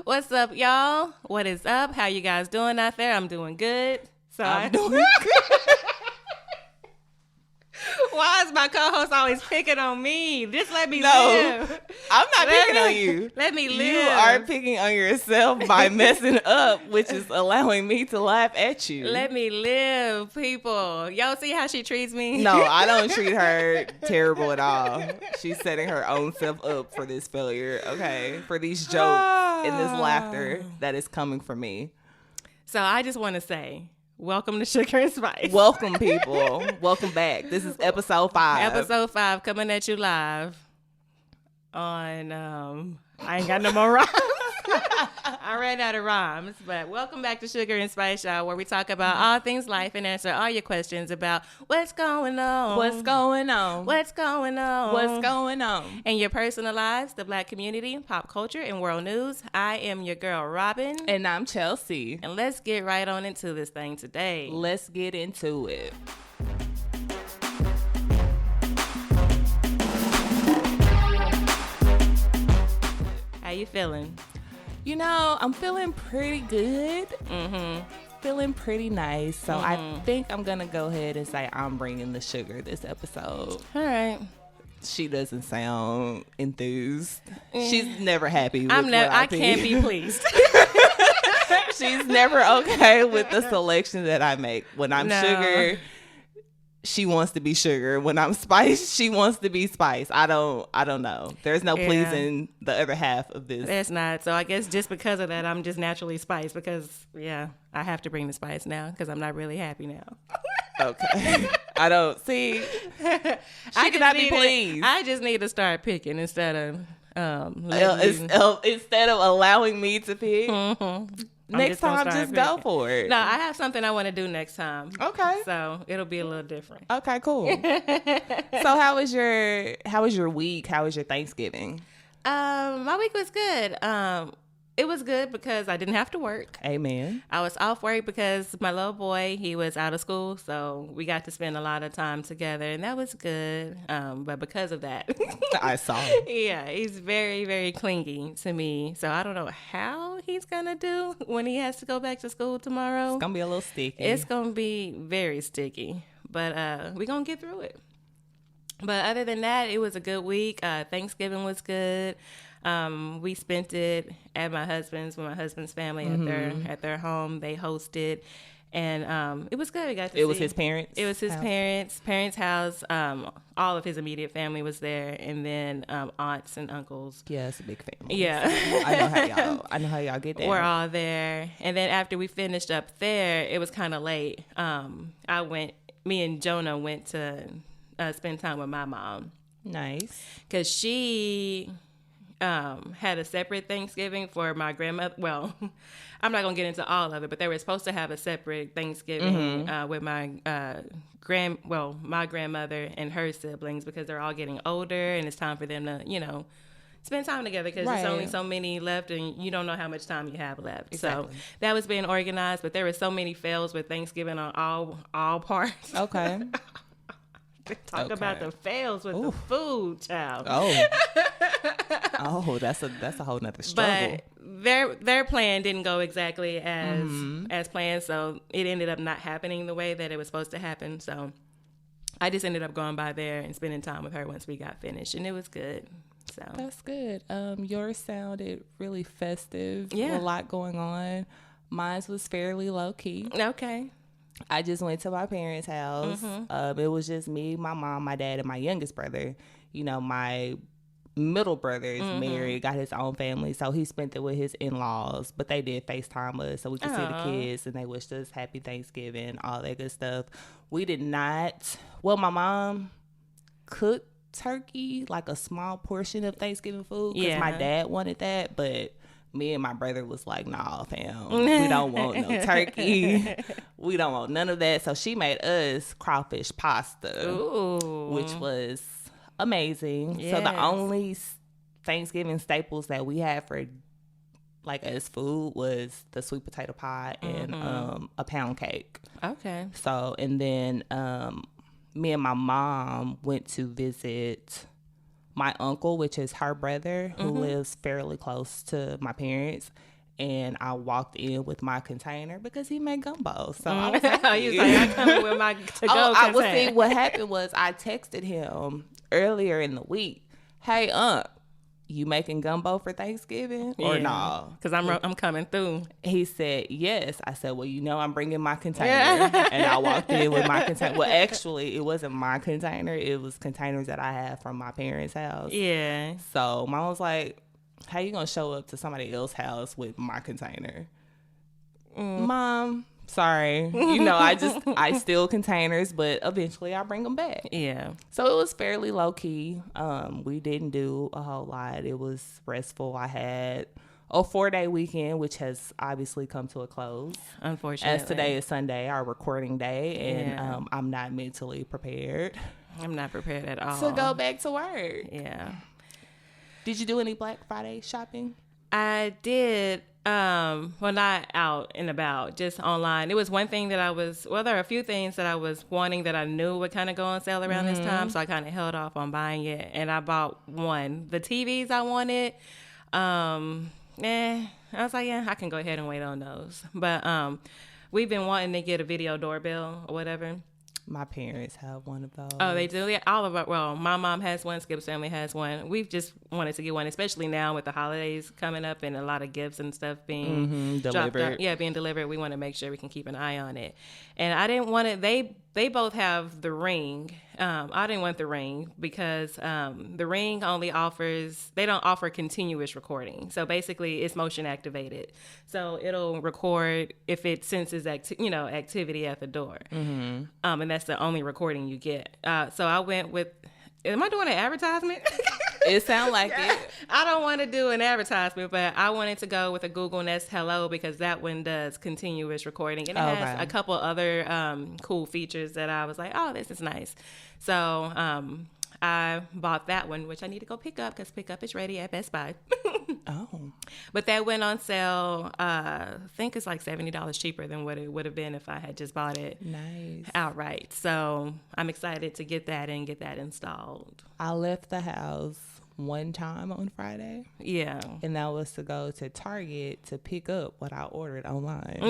What's up, y'all? What is up? How you guys doing out there? I'm doing good. I'm doing good. Why is my co-host always picking on me? Just let me No, live. I'm not picking on you. Let me live. You are picking on yourself by messing up, which is allowing me to laugh at you. Let me live, people. Y'all see how she treats me? No, I don't treat her terrible at all. She's setting her own self up for this failure, okay? For these jokes and this laughter that is coming from me. So I just want to say, welcome to Sugar and Spice. Welcome, people. Welcome back. This is episode 5. Episode 5 coming at you live on, I ain't got no more rhymes. I ran out of rhymes, but welcome back to Sugar and Spice, y'all, where we talk about all things life and answer all your questions about what's going on. What's going on? What's going on? What's going on? In your personal lives, the Black community, pop culture, and world news. I am your girl, Robin. And I'm Chelsea. And let's get right on into this thing today. Let's get into it. How you feeling? You know, I'm feeling pretty good. Feeling pretty nice. So I think I'm going to go ahead and say I'm bringing the sugar this episode. All right. She doesn't sound enthused. She's never happy with I can't be pleased. She's never okay with the selection that I make. When I'm sugar, she wants to be sugar. When I'm spice, she wants to be spice. I don't know. There's no pleasing the other half of this. There's not. So I guess just because of that, I'm just naturally spice because, I have to bring the spice now because I'm not really happy now. Okay. I don't see. She cannot be pleased. I just need to start picking instead of instead of allowing me to pick. Next time, just go for it. No, I have something I want to do next time. Okay. So it'll be a little different. Okay, cool. So how was your week? How was your Thanksgiving? My week was good. It was good because I didn't have to work. Amen. I was off work because my little boy, he was out of school. So we got to spend a lot of time together and that was good. But because of that, I saw. Yeah, he's very, very clingy to me. So I don't know how he's going to do when he has to go back to school tomorrow. It's going to be a little sticky. It's going to be very sticky. But we're going to get through it. But other than that, it was a good week. Thanksgiving was good. We spent it at my husband's family at their home. They hosted, and it was good. We got to see. It was his parents. It was his parents' house. All of his immediate family was there, and then aunts and uncles. Yeah, it's a big family. Yeah, I know how y'all get there. We're all there, and then after we finished up there, it was kind of late. Me and Jonah went to spend time with my mom. Nice, because she had a separate Thanksgiving for my grandmother. Well, I'm not gonna get into all of it, but they were supposed to have a separate Thanksgiving with my my grandmother and her siblings because they're all getting older and it's time for them to spend time together because there's only so many left and you don't know how much time you have left. Exactly. So that was being organized, but there were so many fails with Thanksgiving on all parts. Okay. Talk about the fails with the food, child. Oh, that's a whole nother struggle. But their plan didn't go exactly as planned, so it ended up not happening the way that it was supposed to happen. So I just ended up going by there and spending time with her once we got finished, and it was good. So that's good. Yours sounded really festive. Yeah, with a lot going on. Mine was fairly low key. Okay. I just went to my parents' house. It was just me, my mom, my dad, and my youngest brother. My middle brother is married, got his own family, so he spent it with his in-laws. But they did FaceTime us so we could see the kids, and they wished us happy Thanksgiving, all that good stuff. We did not. Well, my mom cooked turkey, like a small portion of Thanksgiving food, because my dad wanted that, but me and my brother was like, nah, fam, we don't want no turkey. We don't want none of that. So she made us crawfish pasta, which was amazing. Yes. So the only Thanksgiving staples that we had for like as food was the sweet potato pie and a pound cake. Okay. So, and then me and my mom went to visit my uncle, which is her brother, who lives fairly close to my parents. and I walked in with my container because he made gumbo. So I was happy. You was like, I come with my to-go container. Well, see, what happened was I texted him earlier in the week, "Hey, you making gumbo for Thanksgiving or no?" Because I'm coming through. He said, yes. I said, well, I'm bringing my container. And I walked in with my container. Well, actually, it wasn't my container. It was containers that I had from my parents' house. Yeah. So Mom was like, how you going to show up to somebody else's house with my container? Mom, sorry. I steal containers, but eventually I bring them back. Yeah. So it was fairly low key. We didn't do a whole lot. It was restful. I had a 4-day weekend, which has obviously come to a close. Unfortunately. As today is Sunday, our recording day, and I'm not mentally prepared. I'm not prepared at all. To go back to work. Yeah. Did you do any Black Friday shopping? I did. Well, not out and about, just online. It was one thing that there are a few things that I was wanting that I knew would kind of go on sale around this time. So I kind of held off on buying it. And I bought one. The TVs I wanted, I was like, yeah, I can go ahead and wait on those. But we've been wanting to get a video doorbell or whatever. My parents have one of those. Oh, they do? Yeah, all of our, well, my mom has one, Skip's family has one. We've just wanted to get one, especially now with the holidays coming up and a lot of gifts and stuff being delivered. Being delivered. We want to make sure we can keep an eye on it. And I didn't want it, they both have the Ring. I didn't want the Ring because the Ring only they don't offer continuous recording. So basically it's motion activated. So it'll record if it senses activity at the door. And that's the only recording you get. So I went with, am I doing an advertisement? It sounds like it. I don't want to do an advertisement, but I wanted to go with a Google Nest Hello because that one does continuous recording. And it has a couple other cool features that I was like, oh, this is nice. So I bought that one, which I need to go pick up because pickup is ready at Best Buy. Oh. But that went on sale, I think it's like $70 cheaper than what it would have been if I had just bought it outright. So I'm excited to get that and get that installed. I left the house one time on Friday. Yeah. And that was to go to Target to pick up what I ordered online.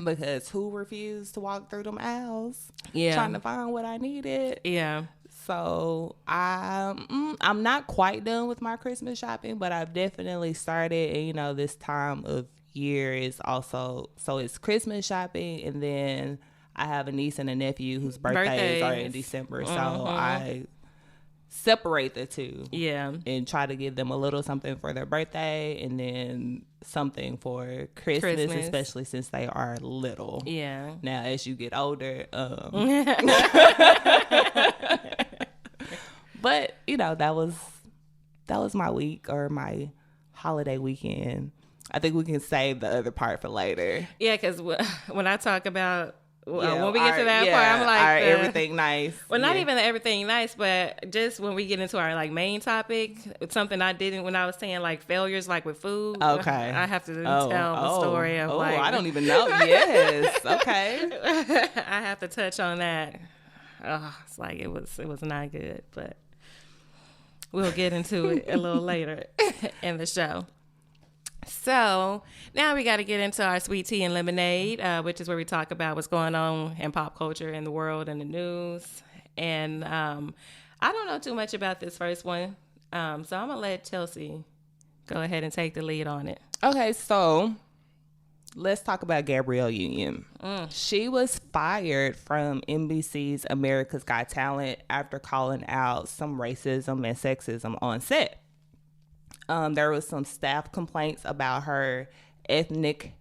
Because who refused to walk through them aisles trying to find what I needed? Yeah. So I'm not quite done with my Christmas shopping, but I've definitely started. And, this time of year is also, so it's Christmas shopping, and then I have a niece and a nephew whose birthdays are in December. So I separate the two. Yeah. And try to give them a little something for their birthday and then something for Christmas. Especially since they are little. Yeah. Now, as you get older, but that was my week or my holiday weekend. I think we can save the other part for later. Yeah, because when I talk about when we get to that part, I'm like everything nice. Well, not even everything nice, but just when we get into our main topic, it's something I didn't when I was saying failures with food. Okay, I have to tell the story of I don't even know. Yes, okay. I have to touch on that. It's it was not good, but we'll get into it a little later in the show. So now we got to get into our sweet tea and lemonade, which is where we talk about what's going on in pop culture in the world and the news. And I don't know too much about this first one, so I'm going to let Chelsea go ahead and take the lead on it. Okay, so let's talk about Gabrielle Union. She was fired from NBC's America's Got Talent after calling out some racism and sexism on set. There was some staff complaints about her ethnic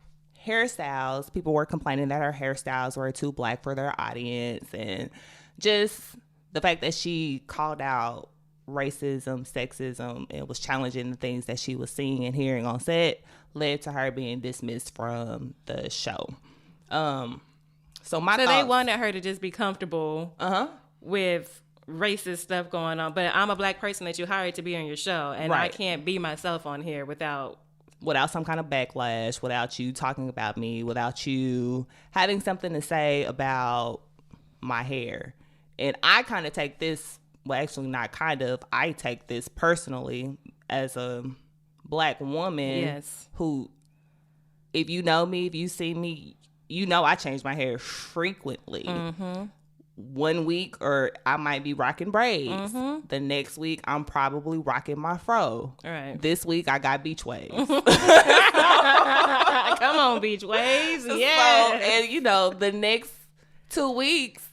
hairstyles. People were complaining that her hairstyles were too black for their audience, and just the fact that she called out racism, sexism, and was challenging the things that she was seeing and hearing on set led to her being dismissed from the show. So they wanted her to just be comfortable with racist stuff going on, but I'm a black person that you hired to be on your show, and I can't be myself on here without some kind of backlash, without you talking about me, without you having something to say about my hair. And I kind of take this, well, actually not kind of, I take this personally as a black woman who if you know me, if you see me, you know I change my hair frequently. Mm-hmm. 1 week, or I might be rocking braids. Mm-hmm. The next week, I'm probably rocking my fro. Right. This week, I got beach waves. Come on, beach waves. Yeah. So, and you know, the next 2 weeks,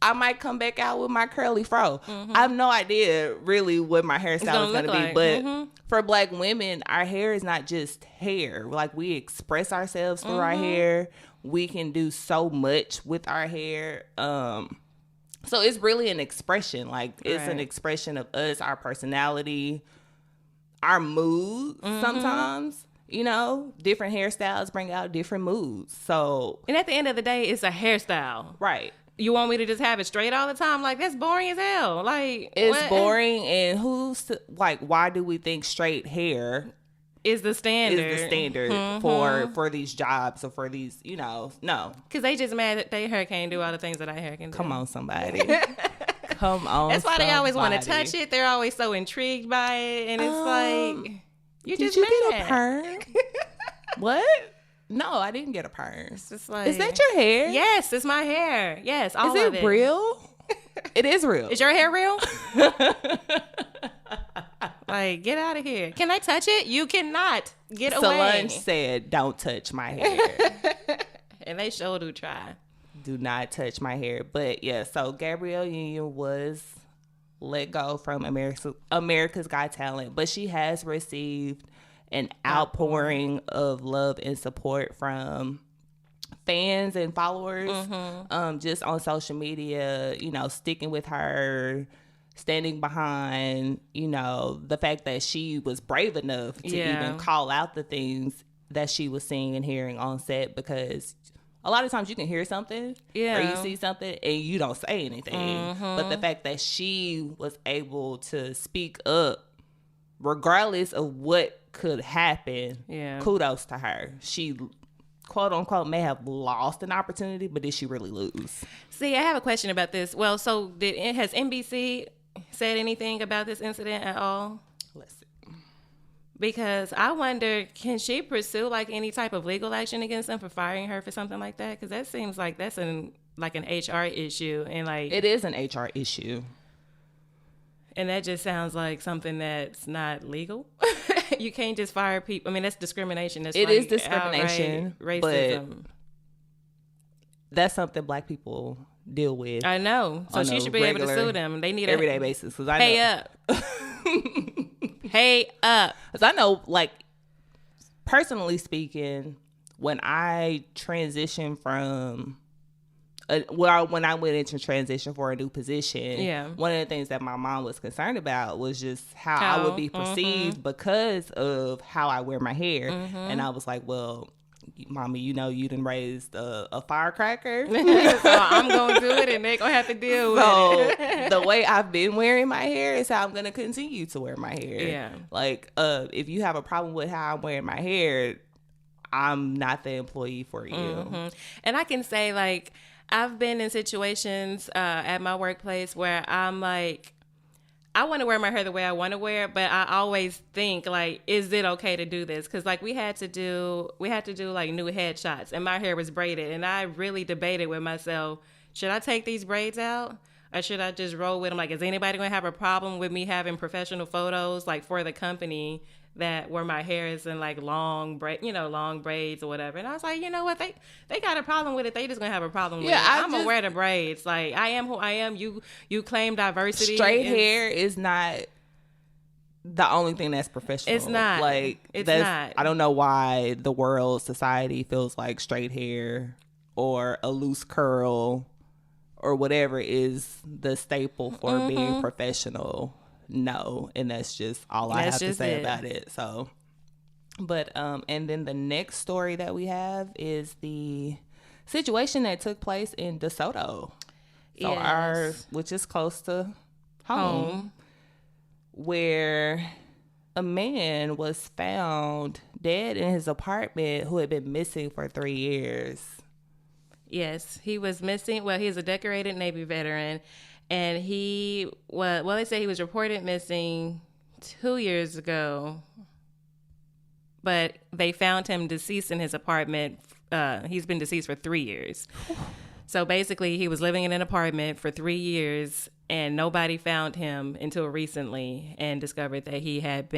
I might come back out with my curly fro. Mm-hmm. I have no idea really what my hairstyle is going to be. But for Black women, our hair is not just hair. Like, we express ourselves through our hair. We can do so much with our hair. So it's really an expression. Like, it's an expression of us, our personality, our mood sometimes. You know, different hairstyles bring out different moods. So, and at the end of the day, it's a hairstyle. Right. You want me to just have it straight all the time? Like, that's boring as hell. Like, it's boring. And why do we think straight hair is the standard for these jobs or for these, you know? No, because they just mad that their hair can't do all the things that our hair can do. Come on, somebody. Come on. That's why they always want to touch it. They're always so intrigued by it, and it's like, did you get a perm? What? No, I didn't get a perm. It's just like, is that your hair? Yes, it's my hair. Yes, all of it. Is it real? It is real. Is your hair real? Like, get out of here. Can I touch it? You cannot. Get away. Solange said, don't touch my hair. And they sure do try. Do not touch my hair. But yeah, so Gabrielle Union was let go from America's Got Talent, but she has received an outpouring of love and support from fans and followers, just on social media, you know, sticking with her, standing behind, you know, the fact that she was brave enough to even call out the things that she was seeing and hearing on set, because a lot of times you can hear something or you see something and you don't say anything. But the fact that she was able to speak up regardless of what could happen, kudos to her. She, quote unquote, may have lost an opportunity, but did she really lose? See, I have a question about this. Well, so has NBC said anything about this incident at all? Let's see. Because I wonder, can she pursue like any type of legal action against them for firing her for something like that? Because that seems like that's an HR issue, and like it is an HR issue. And that just sounds like something that's not legal. You can't just fire people. I mean, that's discrimination. It is discrimination, racism. But that's something Black people deal with. I know. So she should be able to sue them. They need everyday basis. Because pay up. Pay up. Because I know, like, personally speaking, when I transitioned from when I went into transition for a new position, one of the things that my mom was concerned about was just how I would be perceived because of how I wear my hair. And I was like, well, Mommy, you know you done raised a firecracker. So I'm going to do it and they're going to have to deal with it. The way I've been wearing my hair is how I'm going to continue to wear my hair. Yeah. Like, if you have a problem with how I'm wearing my hair, I'm not the employee for you. And I can say, like, I've been in situations at my workplace where I'm like, I want to wear my hair the way I want to wear it, but I always think, like, is it okay to do this? Because, like, we had to do like new headshots, and my hair was braided, and I really debated with myself, should I take these braids out? Or should I just roll with them? Like, is anybody going to have a problem with me having professional photos, like, for the company that where my hair is in, like, long braids or whatever? And I was like, you know what? They got a problem with it. They just going to have a problem with it. I'm going to wear the braids. Like, I am who I am. You claim diversity. Straight hair is not the only thing that's professional. It's not. Like, it's not. I don't know why the world, society feels like straight hair or a loose curl or whatever is the staple for being professional. No, and that's just all I have to say about it. So, but and then the next story that we have is the situation that took place in DeSoto, which is close to home, where a man was found dead in his apartment who had been missing for 3 years. Yes, he was missing. Well, he's a decorated Navy veteran, and they say he was reported missing 2 years ago. but they found him deceased in his apartment. He's been deceased for 3 years. So basically, he was living in an apartment for 3 years, and nobody found him until recently and discovered that he had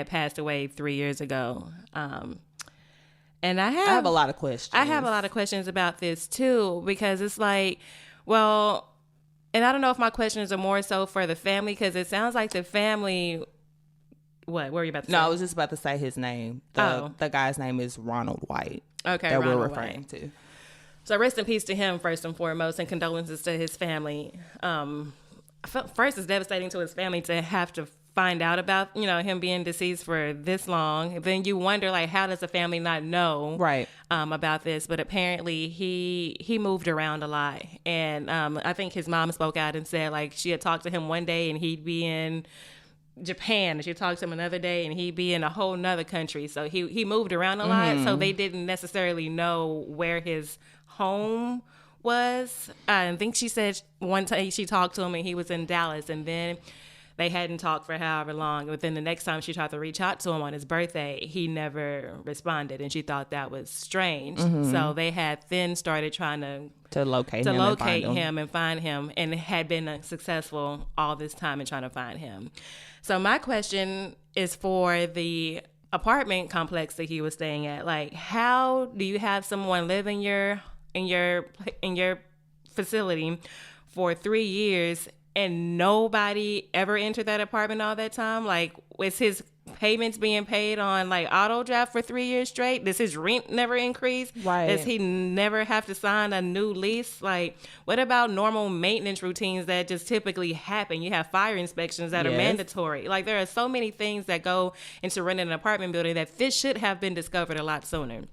passed away 3 years ago. And I have a lot of questions. I have a lot of questions about this too, because it's like, well, and I don't know if my questions are more so for the family, because it sounds like the family. What were you about to say? No, I was just about to say his name. The guy's name is Ronald White. Okay, that Ronald we're referring White. to. So rest in peace to him first and foremost, and condolences to his family. First, it's devastating to his family to have to find out about, him being deceased for this long. Then you wonder, like, how does the family not know about this? But apparently he moved around a lot. And I think his mom spoke out and said, like, she had talked to him one day and he'd be in Japan, and she talked to him another day and he'd be in a whole nother country. So he moved around a lot. So they didn't necessarily know where his home was. I think she said one time she talked to him and he was in Dallas, and then they hadn't talked for however long. But then the next time she tried to reach out to him on his birthday, he never responded, and she thought that was strange. So they had then started trying to locate him and find him, and had been successful all this time in trying to find him. So my question is for the apartment complex that he was staying at. Like, how do you have someone live in your facility for 3 years and nobody ever entered that apartment all that time? Like, was his payments being paid on like auto draft for 3 years straight? Does his rent never increase? Right. Does he never have to sign a new lease? Like, what about normal maintenance routines that just typically happen? You have fire inspections that are mandatory. Like, there are so many things that go into renting an apartment building that this should have been discovered a lot sooner.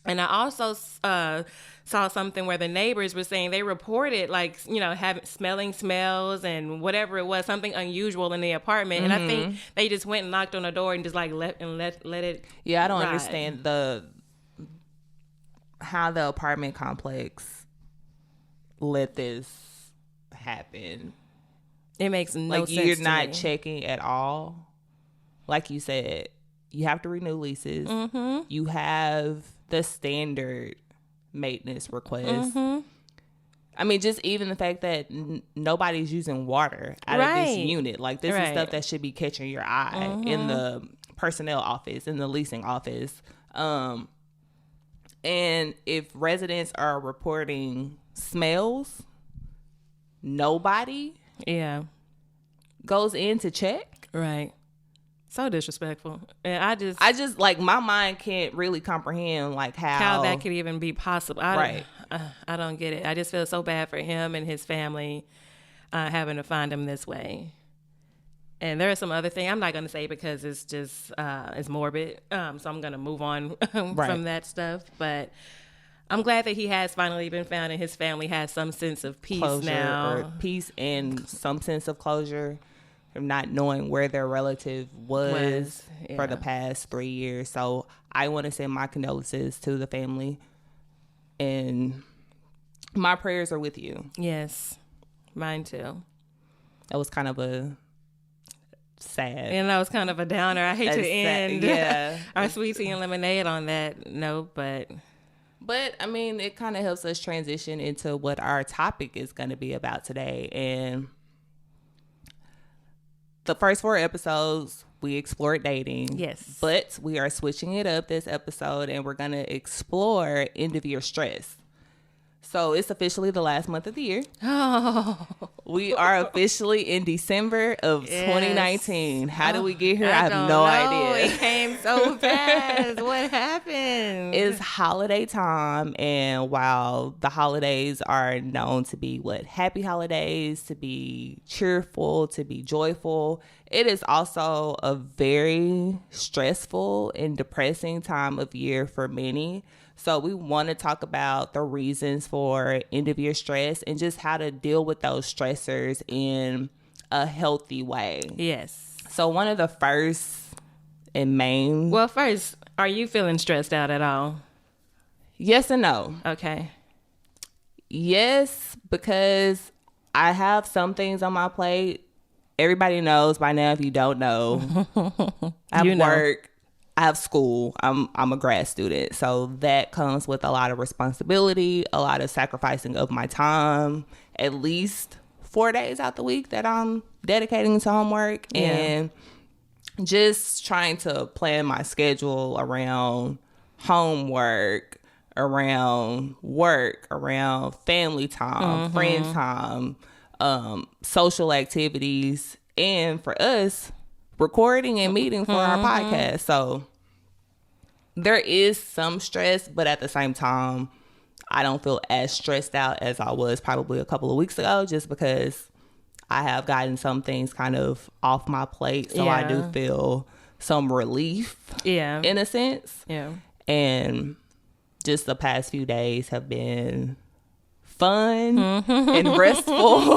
And I also saw something where the neighbors were saying they reported, like, having smelling smells and whatever it was, something unusual in the apartment. And I think they just went and knocked on the door and just like let it. Yeah, I don't ride. understand how the apartment complex let this happen. It makes no sense. Like, you're not checking at all. Like you said, you have to renew leases. You have the standard maintenance request. I mean, just even the fact that nobody's using water out of this unit. Like, this is stuff that should be catching your eye in the personnel office, in the leasing office. And if residents are reporting smells, nobody goes in to check. Right. So disrespectful. And I just like, my mind can't really comprehend like how that could even be possible. I don't get it. I just feel so bad for him and his family having to find him this way. And there are some other things I'm not going to say because it's just it's morbid. So I'm going to move on from that stuff. But I'm glad that he has finally been found and his family has some sense of peace now. Peace and some sense of closure. From not knowing where their relative was for the past 3 years. So I want to send my condolences to the family. And my prayers are with you. Yes, mine too. That was kind of a sad. And that was kind of a downer. I hate to end our sweet tea and lemonade on that note, but I mean, it kind of helps us transition into what our topic is going to be about today. And the first 4 episodes, we explored dating. Yes. But we are switching it up this episode, and we're going to explore end-of-year stress. So it's officially the last month of the year. Oh. We are officially in December of 2019. How did we get here? I have no idea. It came so fast. What happened? It's holiday time, and while the holidays are known to be happy holidays, to be cheerful, to be joyful, it is also a very stressful and depressing time of year for many. So we want to talk about the reasons for end-of-year stress and just how to deal with those stressors in a healthy way. Yes. So one of the first and main... Well, first, are you feeling stressed out at all? Yes and no. Okay. Yes, because I have some things on my plate. Everybody knows by now. If you don't know, I have work. I have school. I'm a grad student. So that comes with a lot of responsibility, a lot of sacrificing of my time, at least 4 days out the week that I'm dedicating to homework, and just trying to plan my schedule around homework, around work, around family time, friend time, social activities, and for us, recording and meeting for our podcast. So there is some stress, but at the same time, I don't feel as stressed out as I was probably a couple of weeks ago, just because I have gotten some things kind of off my plate. So I do feel some relief in a sense. Yeah. And just the past few days have been fun and restful.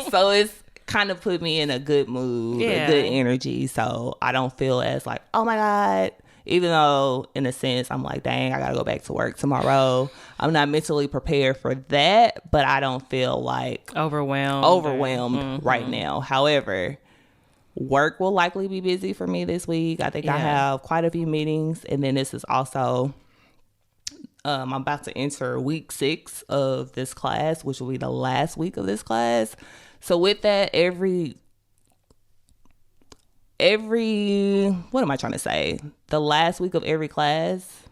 So it's kind of put me in a good mood, a good energy. So I don't feel as like, oh my God, even though in a sense I'm like, dang, I gotta go back to work tomorrow. I'm not mentally prepared for that, but I don't feel like overwhelmed right now. However, work will likely be busy for me this week. I think I have quite a few meetings, and then this is also I'm about to enter week 6 of this class, which will be the last week of this class. So with that, every what am I trying to say? The last week of every class.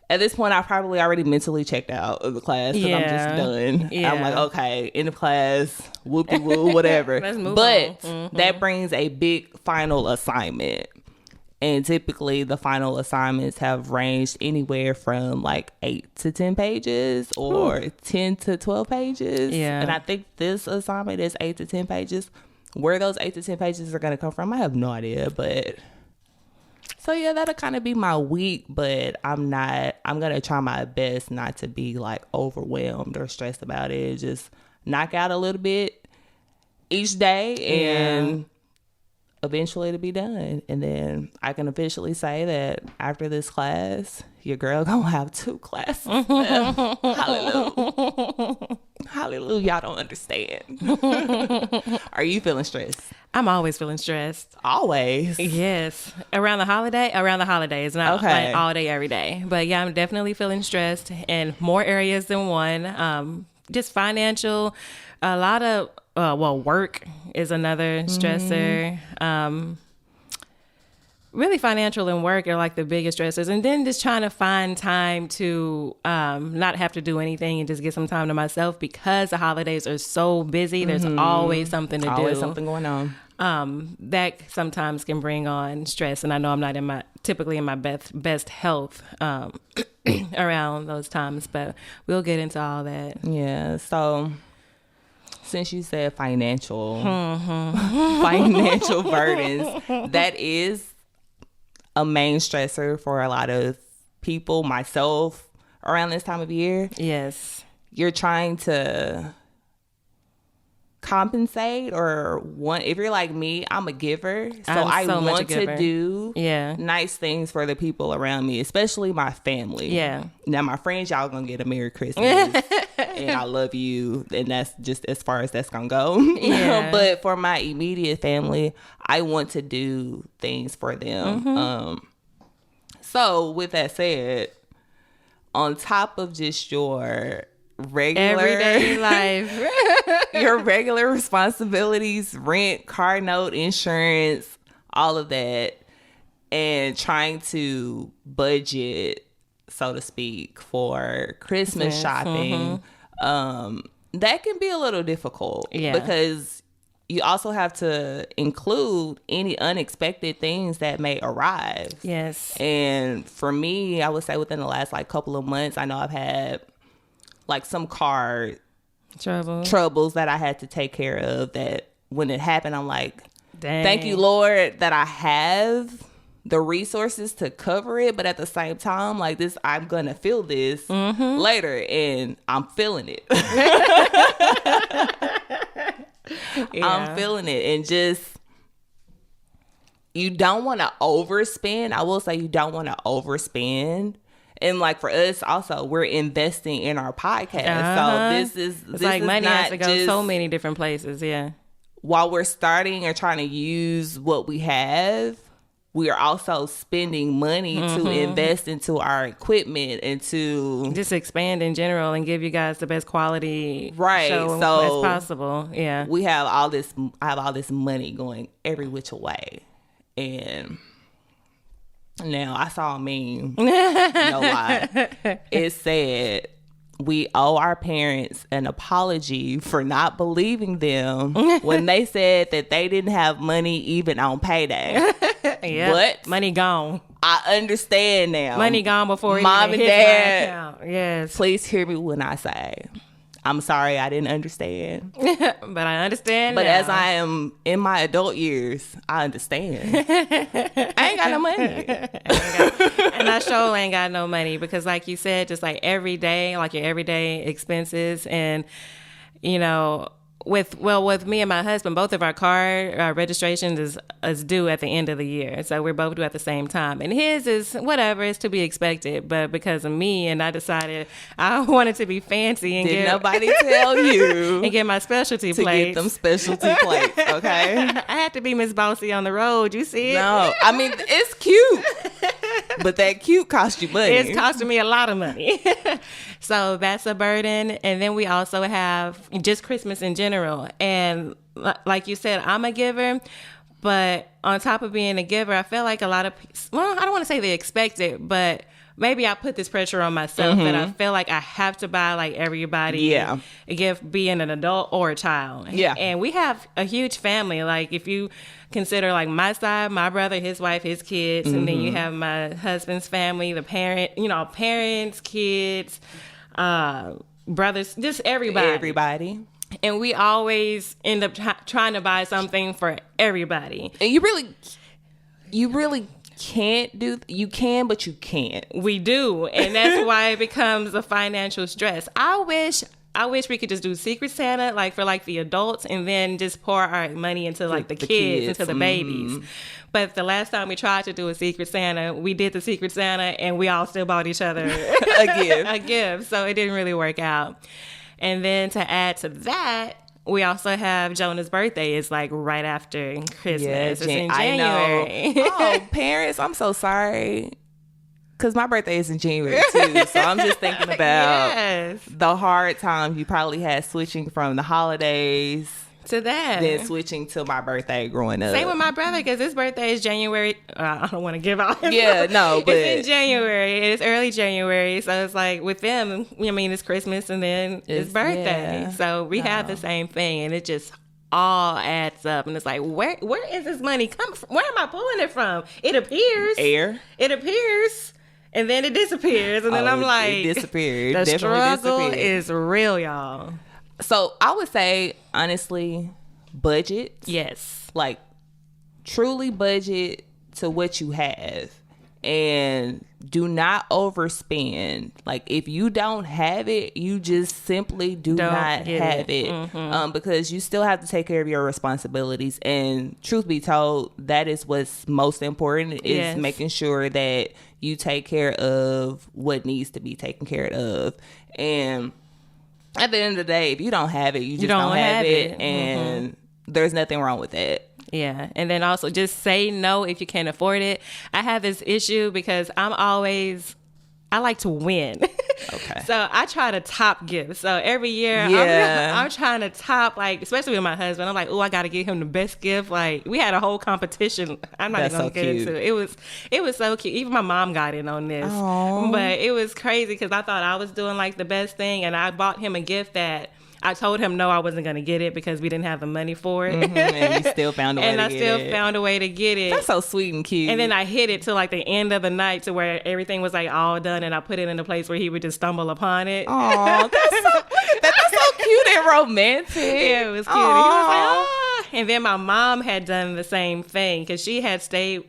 At this point, I probably already mentally checked out of the class because I'm just done. Yeah. I'm like, okay, end of class, whoop-de-woo, whatever. Let's move but on. That brings a big final assignment. And typically the final assignments have ranged anywhere from like 8 to 10 pages or 10 to 12 pages. Yeah. And I think this assignment is 8 to 10 pages. Where those 8 to 10 pages are going to come from, I have no idea. But so yeah, that'll kind of be my week, but I'm going to try my best not to be like overwhelmed or stressed about it. Just knock out a little bit each day and eventually it'll be done. And then I can officially say that after this class, your girl gonna have 2 classes left. Hallelujah. Hallelujah. Y'all don't understand. Are you feeling stressed? I'm always feeling stressed. Always? Yes. Around the holidays, not like all day, every day. But yeah, I'm definitely feeling stressed in more areas than one. Just financial, a lot of, work is another stressor. Really financial and work are like the biggest stressors. And then just trying to find time to not have to do anything and just get some time to myself because the holidays are so busy. There's always something to do. Always something going on. That sometimes can bring on stress. And I know I'm not typically in my best health around those times, but we'll get into all that. Yeah. So since you said financial burdens, that is a main stressor for a lot of people, myself, around this time of year. Yes. You're trying to compensate if you're like me, I'm a giver. So I want to do nice things for the people around me, especially my family. Yeah. Now my friends, y'all gonna get a Merry Christmas and I love you, and that's just as far as that's gonna go. Yeah. But for my immediate family, I want to do things for them. So with that said, on top of just your regular everyday life, your regular responsibilities, rent, car note, insurance, all of that, and trying to budget, so to speak, for Christmas shopping, that can be a little difficult because you also have to include any unexpected things that may arrive. Yes. And for me, I would say within the last couple of months, I know I've had some car troubles that I had to take care of, that when it happened, I'm like, dang. Thank you, Lord, that I have the resources to cover it. But at the same time, like this, I'm going to feel this later, and I'm feeling it. I'm feeling it. And just, you don't want to overspend. I will say you don't want to overspend. And for us also, we're investing in our podcast. So this like money has to go so many different places. Yeah. While we're starting and trying to use what we have, we are also spending money to invest into our equipment and to just expand in general and give you guys the best quality show as possible. Yeah, I have all this money going every which way, and now I saw a meme. No lie, it said, we owe our parents an apology for not believing them when they said that they didn't have money even on payday. Yeah, what? Money gone. I understand now. Money gone before it Mom even and hits my Dad. account. Yes. Please hear me when I say, I'm sorry I didn't understand. But I understand But now. as I am in my adult years, I understand. I ain't got no money. And I sure ain't got no money because, like you said, just like every day, like your everyday expenses, and you know, with me and my husband, both of our car registrations is due at the end of the year, so we're both due at the same time. And his is whatever, is to be expected, but because of me, and I decided I wanted to be fancy and Did nobody tell you and get my specialty to plates. get them specialty plates? Okay, I had to be Miss Bossy on the road. You see it? No, I mean it's cute, but that cute cost you money. It's costing me a lot of money. So that's a burden. And then we also have just Christmas in general. And like you said, I'm a giver. But on top of being a giver, I feel like a lot of, well, I don't want to say they expect it, but maybe I put this pressure on myself that I feel like I have to buy like everybody a gift, being an adult or a child. Yeah. And we have a huge family. Like if you consider like my side, my brother, his wife, his kids, and then you have my husband's family, the parents, kids, brothers, just everybody. And we always end up trying to buy something for everybody. And you really can't you can, but you can't. We do. And that's why it becomes a financial stress. I wish we could just do Secret Santa, like for like the adults, and then just pour our money into like the kids, into the babies. But the last time we tried to do a Secret Santa, we did the Secret Santa and we all still bought each other a gift. So it didn't really work out. And then to add to that, we also have Jonah's birthday is like right after Christmas. It's in January. I know. Oh, parents, I'm so sorry. Because my birthday is in January too. So I'm just thinking about the hard time you probably had switching from the holidays to that, then switching to my birthday growing up. Same with my brother, because his birthday is January. I don't want to give out. But it's in January. It's early January, so it's like with them. I mean, it's Christmas and then it's birthday. Yeah. So we have the same thing, and it just all adds up. And it's like, where is this money come from? Where am I pulling it from? It appears. It appears. And then it disappears, and then I'm like, it disappeared. The struggle is real, y'all. So I would say, honestly, budget. Yes. Like, truly budget to what you have. And do not overspend. Like, if you don't have it, you just simply don't have it. Because you still have to take care of your responsibilities. And truth be told, that is what's most important, is making sure that you take care of what needs to be taken care of. And at the end of the day, if you don't have it, you just don't have it. And there's nothing wrong with that. Yeah. And then also just say no if you can't afford it. I have this issue because I like to win. Okay. So I try to top gifts. So every year I'm trying to top, like, especially with my husband, I'm like, oh, I got to get him the best gift. Like, we had a whole competition. I'm not even going to get into it. It was so cute. Even my mom got in on this. Aww. But it was crazy because I thought I was doing like the best thing, and I bought him a gift that I told him no, I wasn't going to get it because we didn't have the money for it. And you still found a way to get it. And I still found a way to get it. That's so sweet and cute. And then I hid it till like the end of the night to where everything was like all done, and I put it in a place where he would just stumble upon it. Oh, that's so cute and romantic. Yeah, it was cute. He was like, oh. And then my mom had done the same thing because she had stayed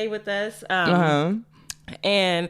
with us. And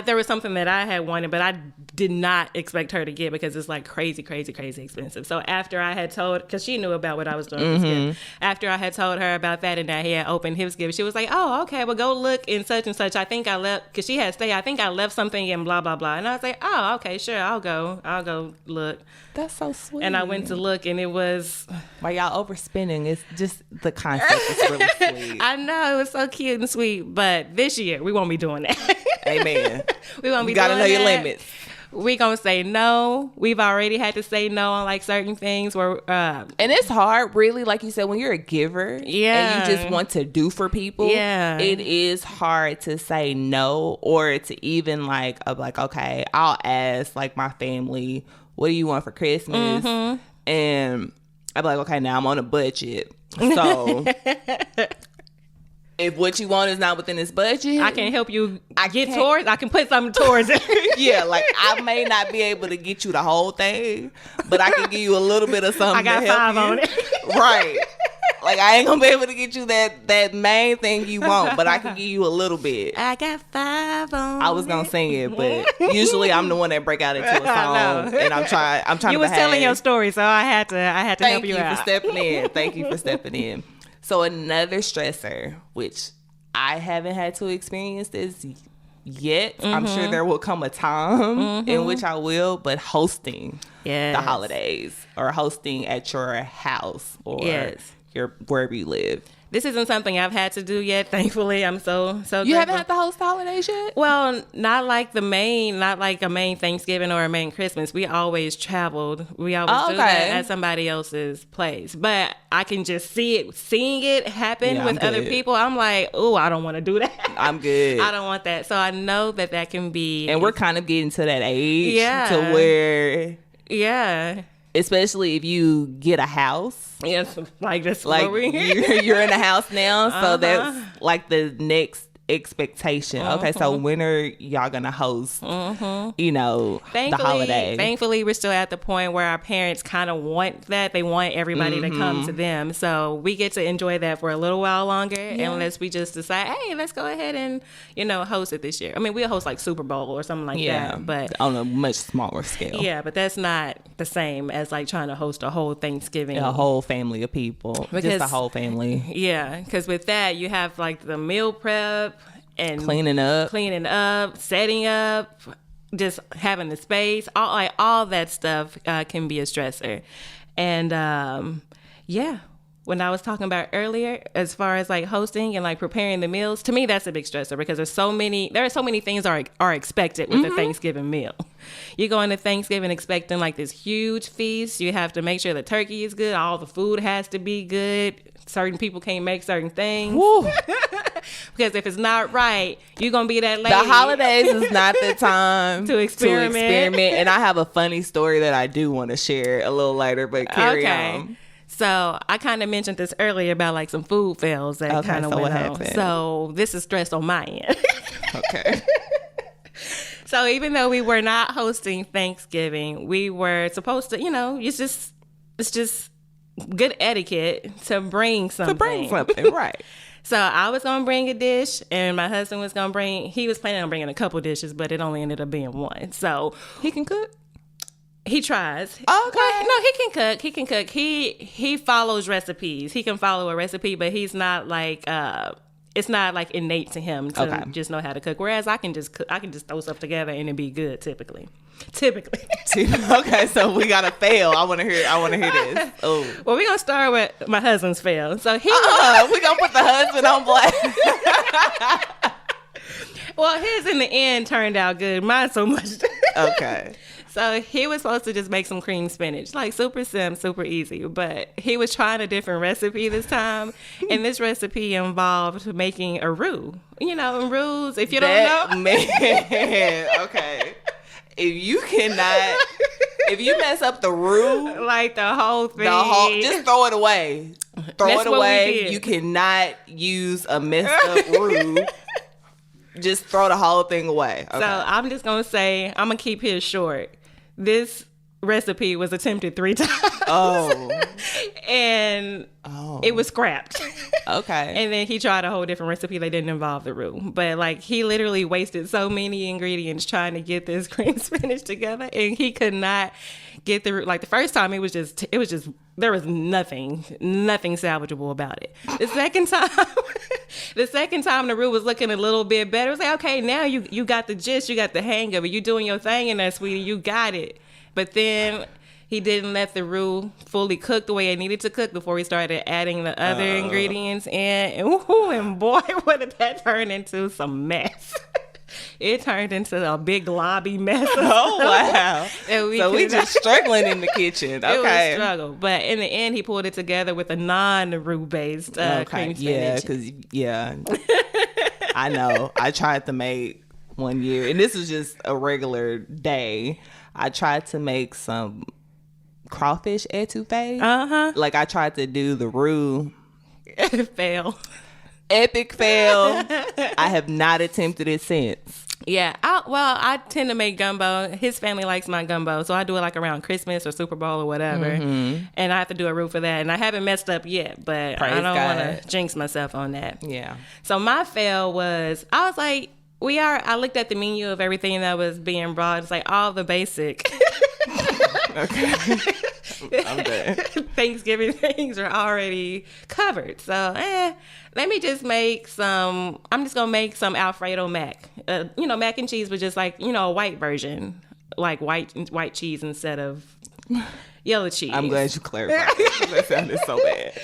there was something that I had wanted, but I did not expect her to get because it's like crazy expensive. So after I had told, because she knew about what I was doing for this gift, after I had told her about that and that he had opened his gift, she was like, oh, okay, well, go look in such and such. I think I left, because she had stayed, I think I left something in blah, blah, blah. And I was like, oh, okay, sure, I'll go look. That's so sweet. And I went to look, and it was... While y'all overspending, it's just the concept is really sweet. I know, it was so cute and sweet, but this year, we won't be doing that. Amen. We won't be you gotta doing know that. your limits. We gonna say no. We've already had to say no on like certain things where and it's hard, really, like you said, when you're a giver and you just want to do for people, it is hard to say no, or to even like okay, I'll ask like my family, what do you want for Christmas? And I'll be like, okay, now I'm on a budget, so if what you want is not within this budget, I can help you I can put something towards it. Yeah, like I may not be able to get you the whole thing, but I can give you a little bit of something. I got to help 5 you. on it. Right. Like I ain't gonna be able to get you that main thing you want, but I can give you a little bit. I got 5 on it. I was gonna sing it, but usually I'm the one that break out into a song, and I'm trying. You was telling your story, so I had to help you out. Thank you for stepping in. So another stressor, which I haven't had to experience this yet. I'm sure there will come a time in which I will, but hosting the holidays or hosting at your house or your wherever you live. This isn't something I've had to do yet. Thankfully, I'm so You grateful. haven't had to host the holidays yet? Well, not like a main Thanksgiving or a main Christmas. We always traveled. We always do that at somebody else's place. But I can just seeing it happen with other people. I'm like, oh, I don't want to do that. I'm good. I don't want that. So I know that can be. And we're kind of getting to that age to where. Yeah. Especially if you get a house. Yes, like this. Like you're in a house now, so that's like the next expectation. Okay, so when are y'all gonna host the holiday? Thankfully, we're still at the point where our parents kind of want that. They want everybody to come to them, so we get to enjoy that for a little while longer, unless we just decide, hey, let's go ahead and host it this year. I mean, we'll host like Super Bowl or something like that, but on a much smaller scale. Yeah, but that's not the same as like trying to host a whole Thanksgiving, a whole family of people, just a whole family. Yeah, because with that you have like the meal prep. And cleaning up, setting up, just having the space, all that stuff can be a stressor. And when I was talking about earlier, as far as like hosting and like preparing the meals, to me that's a big stressor because there are so many things are expected with a Thanksgiving meal. You go into Thanksgiving expecting like this huge feast. You have to make sure the turkey is good. All the food has to be good. Certain people can't make certain things. Because if it's not right, you're going to be that lady. The holidays is not the time to experiment. And I have a funny story that I do want to share a little later, but carry on. So I kind of mentioned this earlier about like some food fails that kind of went on. So this is stress on my end. Okay. So even though we were not hosting Thanksgiving, we were supposed to, it's just good etiquette to bring something. Right. So I was going to bring a dish and my husband was going to he was planning on bringing a couple dishes, but it only ended up being one. So he can cook? He tries. Okay. No, he can cook. He follows recipes. He can follow a recipe, but he's not like, it's not like innate to him to just know how to cook. Whereas I can just throw stuff together and it be good typically. Okay, so we gotta fail. I want to hear this. Oh, well, we're gonna start with my husband's fail. So we gonna put the husband on blast. Well, his in the end turned out good. Mine so much. Okay. So he was supposed to just make some cream spinach, like super easy. But he was trying a different recipe this time, and this recipe involved making a roux. Roux. If you don't know, man, okay. If you mess up the roux, like the whole thing, just throw it away. Throw it away. You cannot use a messed up roux. Just throw the whole thing away. Okay. So I'm just gonna say I'm gonna keep his short. This recipe was attempted 3 times. Oh. And it was scrapped. Okay. And then he tried a whole different recipe that didn't involve the roux. But like he literally wasted so many ingredients trying to get this cream spinach together, and he could not get the roux. Like the first time, it was just there was nothing salvageable about it. The second time, the roux was looking a little bit better. It was like, okay, now you got the gist, you got the hang of it. You doing your thing in there, sweetie. You got it. But then he didn't let the roux fully cook the way it needed to cook before he started adding the other ingredients in. And boy, what did that turn into? Some mess. It turned into a big globby mess. Oh, wow. So we just struggling in the kitchen. Okay. It was a struggle. But in the end, he pulled it together with a non-roux based cream spinach. I know. I tried to make one year, and this was just a regular day. I tried to make some crawfish etouffee. Like I tried to do the roux. Fail. Epic fail. I have not attempted it since. Yeah. I tend to make gumbo. His family likes my gumbo, so I do it like around Christmas or Super Bowl or whatever. And I have to do a roux for that. And I haven't messed up yet, but I don't want to jinx myself on that. Yeah. So my fail was, I was like, I looked at the menu of everything that was being brought. It's like all the basic. Okay. I'm done. Thanksgiving things are already covered. So, let me just I'm just going to make some Alfredo mac. Mac and cheese was just like, a white version, like white cheese instead of yellow cheese. I'm glad you clarified. That sounded so bad.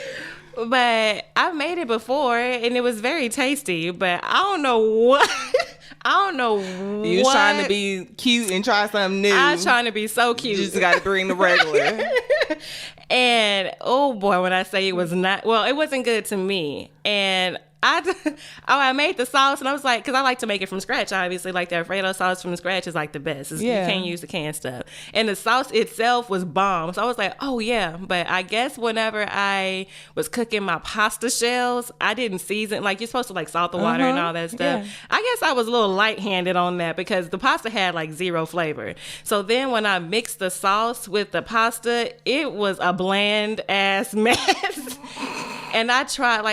But I've made it before, and it was very tasty, but I don't know what. You was trying to be cute and try something new. I was trying to be so cute. You just got to bring the regular. And, oh boy, when I say it wasn't good to me. And I made the sauce, and I was like, because I like to make it from scratch, obviously. Like the Alfredo sauce from scratch is like the best. You can't use the canned stuff. And the sauce itself was bomb. So I was like, oh yeah. But I guess whenever I was cooking my pasta shells, I didn't season. Like you're supposed to like salt the water and all that stuff. Yeah. I guess I was a little light-handed on that because the pasta had like zero flavor. So then when I mixed the sauce with the pasta, it was a bland ass mess. And I tried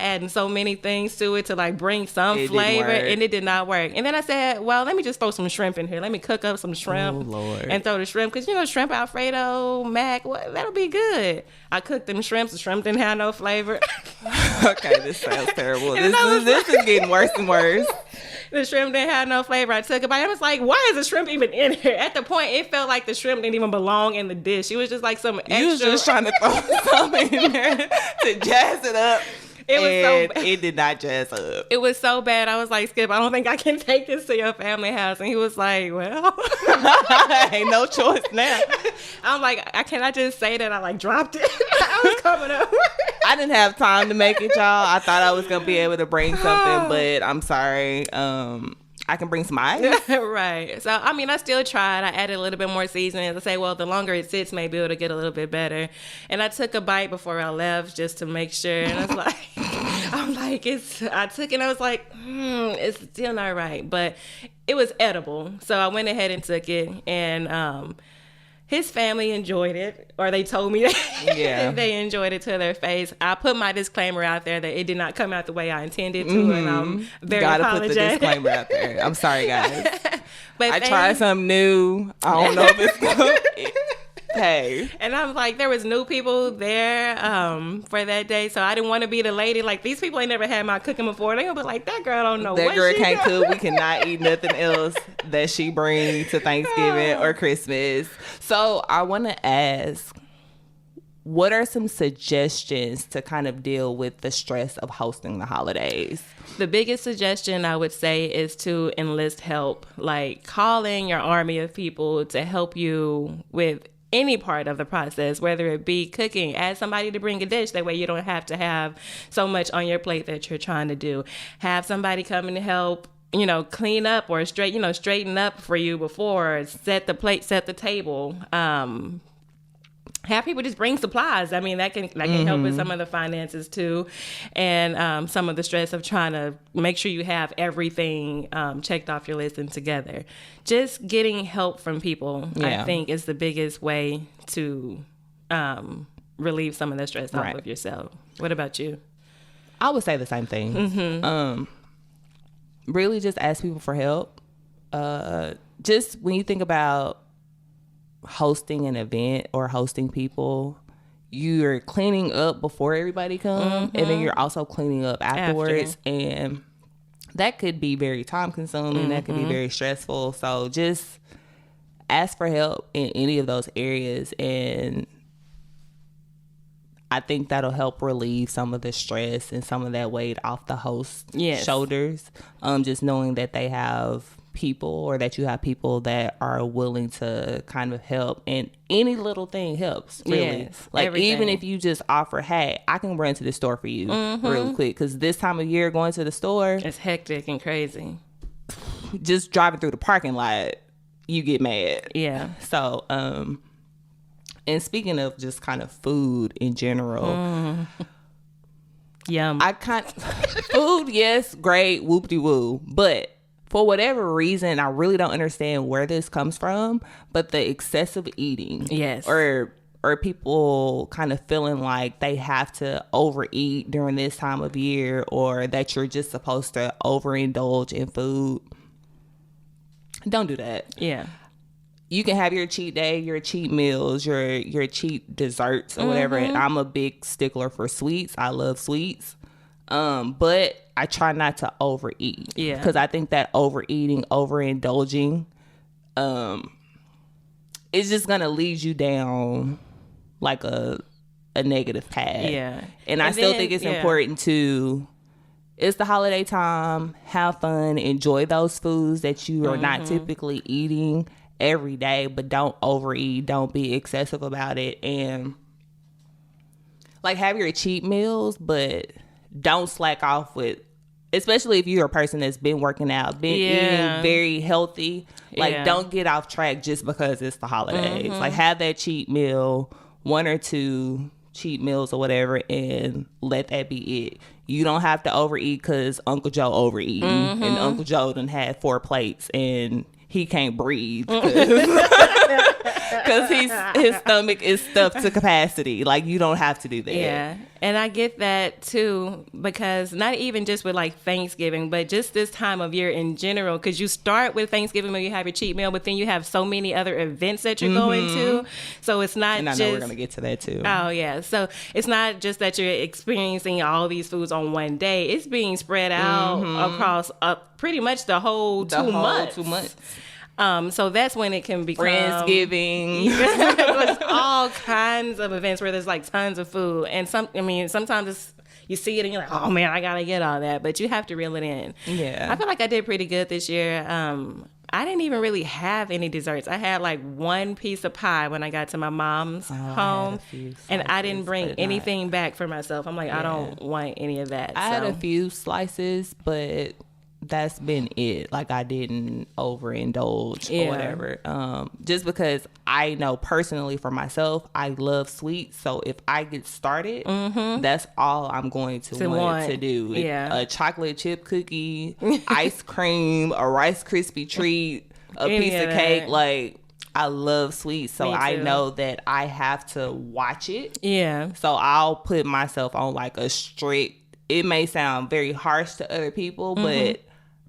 adding so many things to it to like bring some flavor, and it did not work. And then I said, well, let me just throw some shrimp in here. Let me cook up some shrimp and throw the shrimp. Because, shrimp Alfredo, mac, that'll be good. I cooked them shrimps. The shrimp didn't have no flavor. Okay, this sounds terrible. This is getting worse and worse. The shrimp didn't have no flavor. I took it, but I was like, why is the shrimp even in here? At the point, it felt like the shrimp didn't even belong in the dish. It was just like some extra. You was just trying to throw something in there to jazz it up. It did not jazz up. It was so bad. I was like, Skip, I don't think I can take this to your family house. And he was like, well. Ain't no choice now. I'm like, can I just say that I like dropped it? I was coming up. I didn't have time to make it, y'all. I thought I was going to be able to bring something, but I'm sorry. I can bring some ice. Right. So, I still tried. I added a little bit more seasoning. I say, well, the longer it sits, maybe it'll get a little bit better. And I took a bite before I left just to make sure. And I was like, I took it and I was like, it's still not right. But it was edible. So I went ahead and took it. And his family enjoyed it, or they told me that they enjoyed it to their face. I put my disclaimer out there that it did not come out the way I intended to, and I'm very apologetic. Gotta put the disclaimer out there. I'm sorry, guys. But I tried something new. I don't know if it's good. Hey. And I'm like, there was new people there for that day, so I didn't want to be the lady. Like, these people ain't never had my cooking before. They gonna be like, that girl don't know what she That girl can't cook. We cannot eat nothing else that she brings to Thanksgiving or Christmas. So I want to ask, what are some suggestions to kind of deal with the stress of hosting the holidays? The biggest suggestion I would say is to enlist help, like calling your army of people to help you with any part of the process, whether it be cooking, ask somebody to bring a dish. That way you don't have to have so much on your plate that you're trying to do. Have somebody come and help, clean up or straighten up for you before, set the plate, set the table. Have people just bring supplies. That can help with some of the finances too, and some of the stress of trying to make sure you have everything checked off your list and together. Just getting help from people, I think, is the biggest way to relieve some of the stress off of yourself. What about you? I would say the same thing. Really just ask people for help. Just when you think about hosting an event or hosting people, you're cleaning up before everybody comes, and then you're also cleaning up afterwards. And that could be very time consuming. That could be very stressful. So just ask for help in any of those areas, and I think that'll help relieve some of the stress and some of that weight off the host's shoulders. Just knowing that they have people, or that you have people that are willing to kind of help, and any little thing helps, really. Like everything. Even if you just offer, hey, I can run to the store for you real quick, because this time of year going to the store, it's hectic and crazy. Just driving through the parking lot, you get mad. Yeah. So and speaking of just kind of food in general, yum. Food, yes, great, whoop-de-woo, but for whatever reason, I really don't understand where this comes from, but the excessive eating. Yes. Or people kind of feeling like they have to overeat during this time of year, or that you're just supposed to overindulge in food. Don't do that. Yeah. You can have your cheat day, your cheat meals, your cheat desserts or whatever. And I'm a big stickler for sweets. I love sweets. But I try not to overeat. Yeah. Because I think that overeating, overindulging, it's just going to lead you down like a negative path. Yeah. And I still think it's important to, it's the holiday time, have fun, enjoy those foods that you are not typically eating every day, but don't overeat, don't be excessive about it, and like have your cheat meals, but don't slack off with, especially if you're a person that's been working out, been eating very healthy, like don't get off track just because it's the holidays. Like have that cheat meal, 1 or 2 cheat meals or whatever, and let that be it. You don't have to overeat because Uncle Joe overeating, and Uncle Joe done had 4 plates and he can't breathe because his stomach is stuffed to capacity. Like, you don't have to do that. Yeah. And I get that too, because not even just with like Thanksgiving, but just this time of year in general, because you start with Thanksgiving when you have your cheat meal, but then you have so many other events that you're going to. So it's not and I know we're going to get to that too. Oh, yeah. So it's not just that you're experiencing all these foods on one day. It's being spread out across pretty much the whole 2 months. 2 months. So that's when it can become Friendsgiving. There's all kinds of events where there's like tons of food, and sometimes you see it and you're like, oh man, I gotta get all that, but you have to reel it in. Yeah, I feel like I did pretty good this year. I didn't even really have any desserts. I had like 1 piece of pie when I got to my mom's home, and I didn't bring anything back for myself. I'm like, I don't want any of that. I had a few slices, but that's been it. Like, I didn't overindulge or whatever. Just because I know personally for myself, I love sweets. So if I get started, that's all I'm going to want to do. A chocolate chip cookie, ice cream, a Rice Krispie treat, a piece of cake. Like, I love sweets. So I know that I have to watch it. Yeah. So I'll put myself on like a strict, it may sound very harsh to other people, but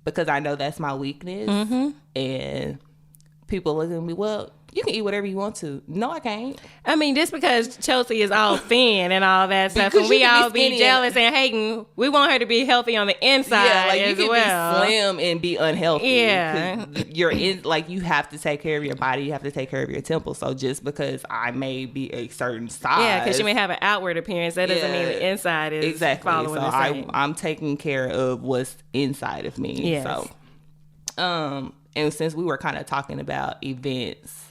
because I know that's my weakness, and people look at me, well, you can eat whatever you want to. No, I can't. I mean, just because Chelsea is all thin and all that stuff, and we all be jealous and hating, we want her to be healthy on the inside. Yeah, like as you can well. be slim and be unhealthy. Yeah, you're in, like, you have to take care of your body. You have to take care of your temple. So just because I may be a certain size, yeah, because you may have an outward appearance, that doesn't mean the inside is following so the same. I'm taking care of what's inside of me. Yes. So, and since we were kind of talking about events,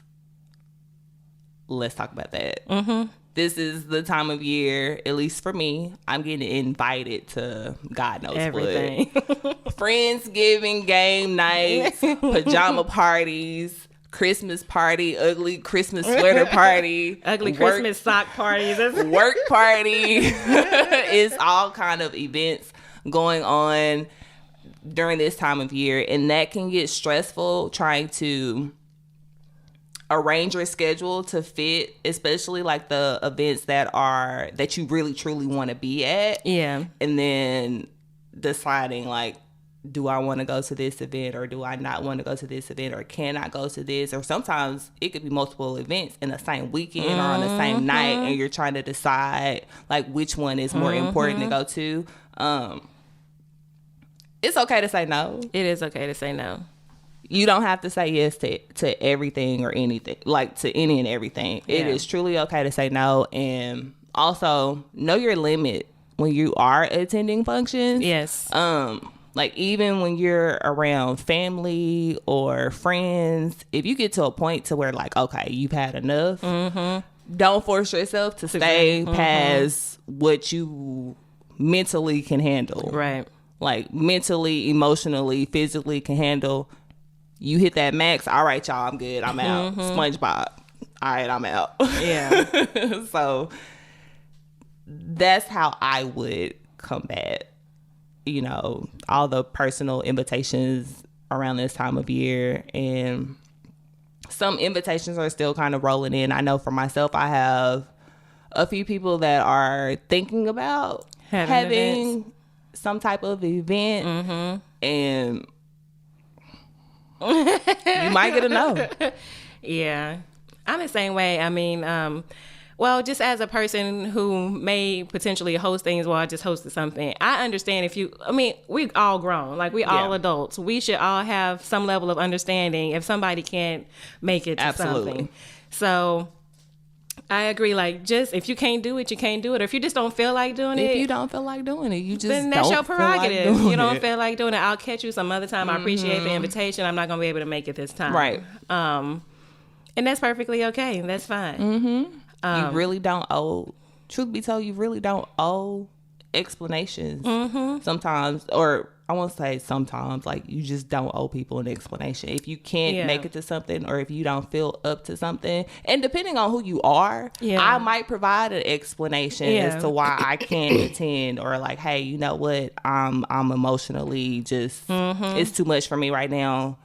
let's talk about that. This is the time of year, at least for me, I'm getting invited to God knows everything. what. Friendsgiving, game nights, pajama parties, Christmas party, ugly Christmas sweater party, ugly Christmas sock parties, work party. It's all kind of events going on during this time of year, and that can get stressful trying to arrange your schedule to fit, especially like the events that you really truly want to be at. Yeah. And then deciding like, do I want to go to this event or do I not want to go to this event, or can I go to this? Or sometimes it could be multiple events in the same weekend or on the same night, and you're trying to decide like which one is more important to go to. It's okay to say no. It is okay to say no. You don't have to say yes to everything or anything, like to any and everything. Yeah. It is truly okay to say no. And also know your limit when you are attending functions. Yes. Like even when you're around family or friends, if you get to a point to where like, okay, you've had enough, don't force yourself to stay past what you mentally can handle. Right. Like mentally, emotionally, physically can handle. You hit that max. All right, y'all, I'm good. I'm out. SpongeBob. All right, I'm out. Yeah. So that's how I would combat, all the personal invitations around this time of year. And some invitations are still kind of rolling in. I know for myself, I have a few people that are thinking about having some type of event. And you might get a no. Yeah. I'm the same way. I mean, well, just as a person who may potentially host things, well, I just hosted something. I understand we all grown, like we all adults. We should all have some level of understanding if somebody can't make it to something. So I agree. Like, just if you can't do it, you can't do it. Or if you just don't feel like doing it. If you don't feel like doing it, you just then that's your prerogative. If you don't feel like doing it, I'll catch you some other time. I appreciate the invitation. I'm not going to be able to make it this time. Right. And that's perfectly okay. That's fine. You really don't owe, truth be told, you really don't owe explanations sometimes, or I won't say sometimes, like you just don't owe people an explanation. If you can't make it to something, or if you don't feel up to something, and depending on who you are, I might provide an explanation as to why I can't attend, or like, hey, you know what, I'm emotionally just, it's too much for me right now.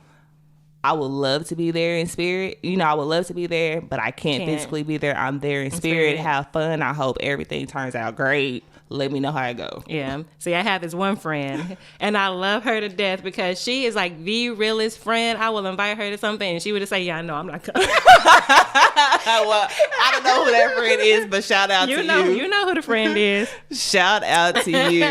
I would love to be there in spirit. I would love to be there, but I can't physically be there. I'm there in spirit. Have fun. I hope everything turns out great. Let me know how it go. Yeah. See, I have this one friend, and I love her to death because she is like the realest friend. I will invite her to something, and she would just say, yeah, no, I'm not coming. Well, I don't know who that friend is, but shout out to you. You know who the friend is. Shout out to you.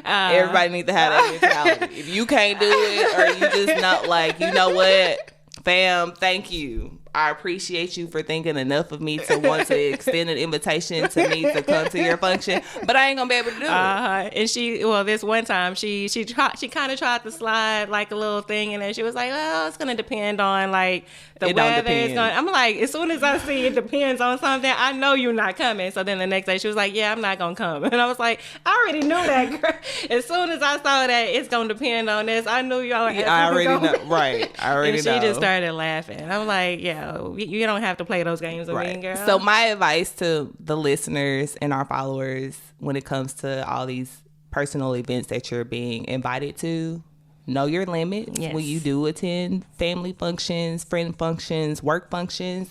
Everybody needs to have that mentality. If you can't do it, or you just not like, you know what, fam, thank you. I appreciate you for thinking enough of me to want to extend an invitation to me to come to your function, but I ain't gonna be able to do it. And this one time she kind of tried to slide like a little thing, and then she was like, "Well, it's gonna depend on like the weather." I'm like, as soon as I see it depends on something, I know you're not coming. So then the next day she was like, "Yeah, I'm not gonna come," and I was like, "I already knew that, girl." As soon as I saw that it's gonna depend on this, I knew y'all. I already know, right? I already know. And she just started laughing. I'm like, "Yeah, you don't have to play those games with me, girl." So my advice to the listeners and our followers when it comes to all these personal events that you're being invited to, know your limits when you do attend family functions, friend functions, work functions.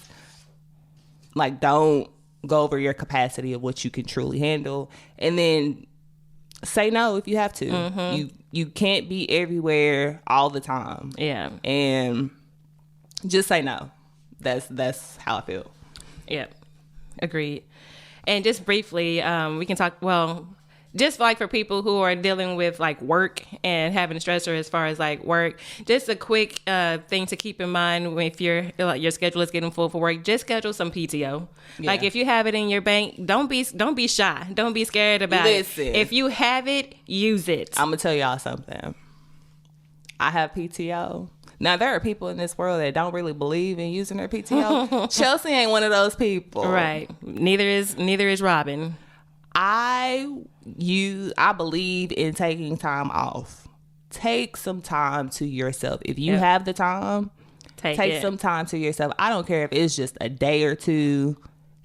Like, don't go over your capacity of what you can truly handle, and then say no if you have to. You can't be everywhere all the time. Yeah, and just say no. That's how I feel. Yeah, agreed. And just briefly, we can talk, just like for people who are dealing with like work and having a stressor as far as like work, just a quick thing to keep in mind if your schedule is getting full for work, just schedule some PTO. Yeah. Like if you have it in your bank, don't be shy. Don't be scared about it. If you have it, use it. I'm going to tell y'all something. I have PTO. Now, there are people in this world that don't really believe in using their PTO. Chelsea ain't one of those people. Right. Neither is Robin. I believe in taking time off. Take some time to yourself. If you have the time, take some time to yourself. I don't care if it's just a day or two.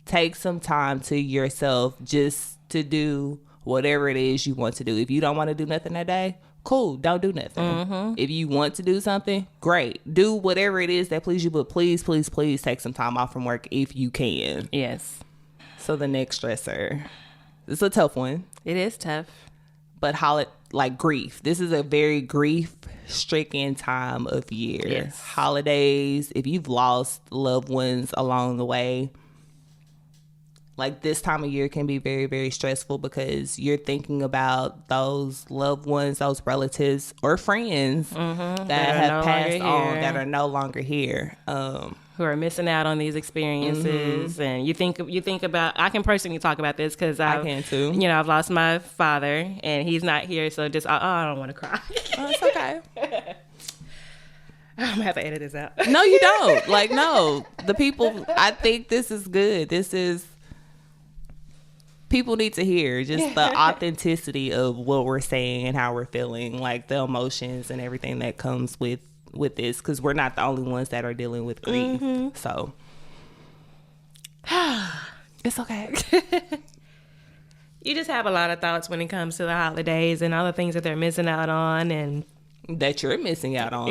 Take some time to yourself just to do whatever it is you want to do. If you don't want to do nothing that day, cool, don't do nothing. If you want to do something, great. Do whatever it is that please you, but please, please, please take some time off from work if you can. Yes. So the next stressor. It's a tough one. It is tough. But grief. This is a very grief-stricken time of year. Yes. Holidays, if you've lost loved ones along the way, like this time of year can be very, very stressful because you're thinking about those loved ones, those relatives or friends that have passed on, that are no longer here. Who are missing out on these experiences. And you think about, I can personally talk about this because I can too. You know, I've lost my father and he's not here. So just, I don't want to cry. Oh, it's okay. I'm gonna have to edit this out. No, you don't. Like, no, the people, I think this is good. People need to hear just the authenticity of what we're saying and how we're feeling, like the emotions and everything that comes with this, because we're not the only ones that are dealing with grief. So it's okay. You just have a lot of thoughts when it comes to the holidays and all the things that they're missing out on and that you're missing out on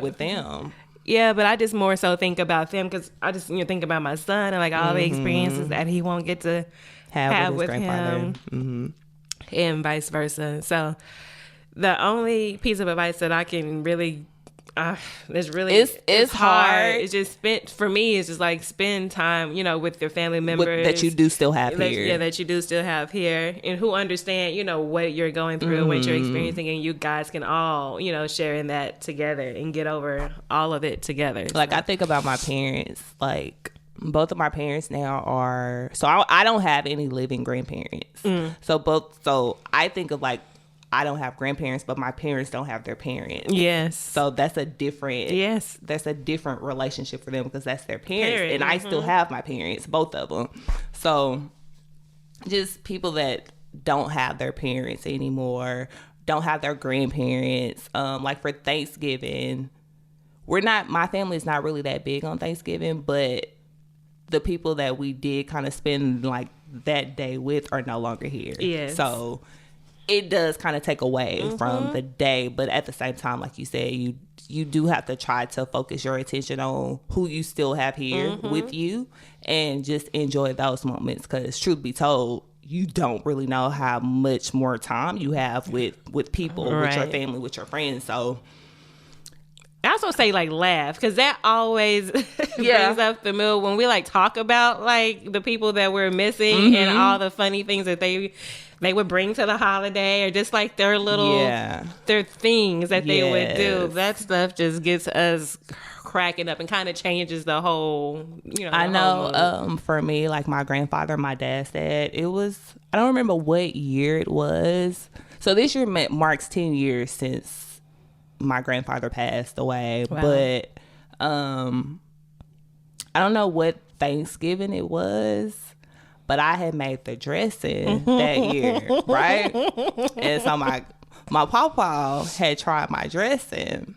with them. Yeah, but I just more so think about them because I just think about my son and like all the experiences that he won't get to have with him, and vice versa. So the only piece of advice that I can really it's hard. It's just for me. It's just like spend time, with your family members that you do still have here. Yeah, that you do still have here, and who understand, what you're going through and what you're experiencing, and you guys can all, share in that together and get over all of it together. Like I think about my parents, like both of my parents now are. So I don't have any living grandparents. So I think of like. I don't have grandparents, but my parents don't have their parents. Yes. So that's a different relationship for them because that's their parents. And I still have my parents, both of them. So just people that don't have their parents anymore, don't have their grandparents. Like for Thanksgiving, my family's not really that big on Thanksgiving, but the people that we did kind of spend like that day with are no longer here. Yes. So it does kind of take away from the day, but at the same time, like you said, you do have to try to focus your attention on who you still have here with you and just enjoy those moments because truth be told, you don't really know how much more time you have with people, with your family, with your friends. So I also say like laugh because that always brings up the mood when we like talk about like the people that we're missing and all the funny things that they would bring to the holiday or just like their little their things that they would do. That stuff just gets us cracking up and kind of changes the whole, I know for me, like my grandfather, my dad said it was, I don't remember what year it was. So this year marks 10 years since my grandfather passed away. Wow. But I don't know what Thanksgiving it was, but I had made the dressing that year, right? And so my papa had tried my dressing.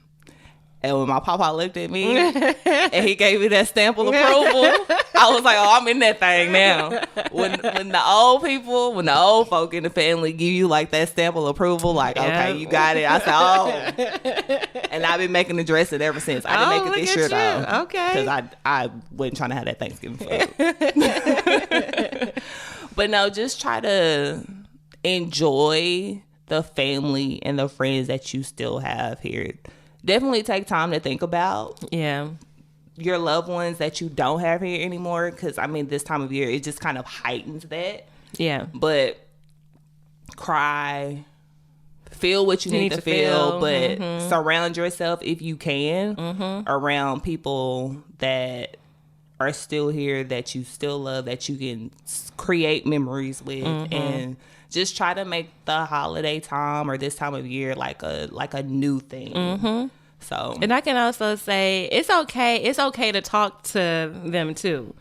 And when my papa looked at me and he gave me that stamp of approval, I was like, oh, I'm in that thing now. When the old folk in the family give you like that stamp of approval, like, okay, you got it. I said, oh. And I've been making the dressing ever since. I didn't make it this year, though. Okay. Because I wasn't trying to have that Thanksgiving food. But no, just try to enjoy the family and the friends that you still have here. Definitely take time to think about your loved ones that you don't have here anymore. Because, I mean, this time of year, it just kind of heightens that. Yeah. But cry, feel what you need to feel. But surround yourself, if you can, around people that are still here, that you still love, that you can create memories with. And just try to make the holiday time or this time of year like a new thing. So, and I can also say it's okay to talk to them too.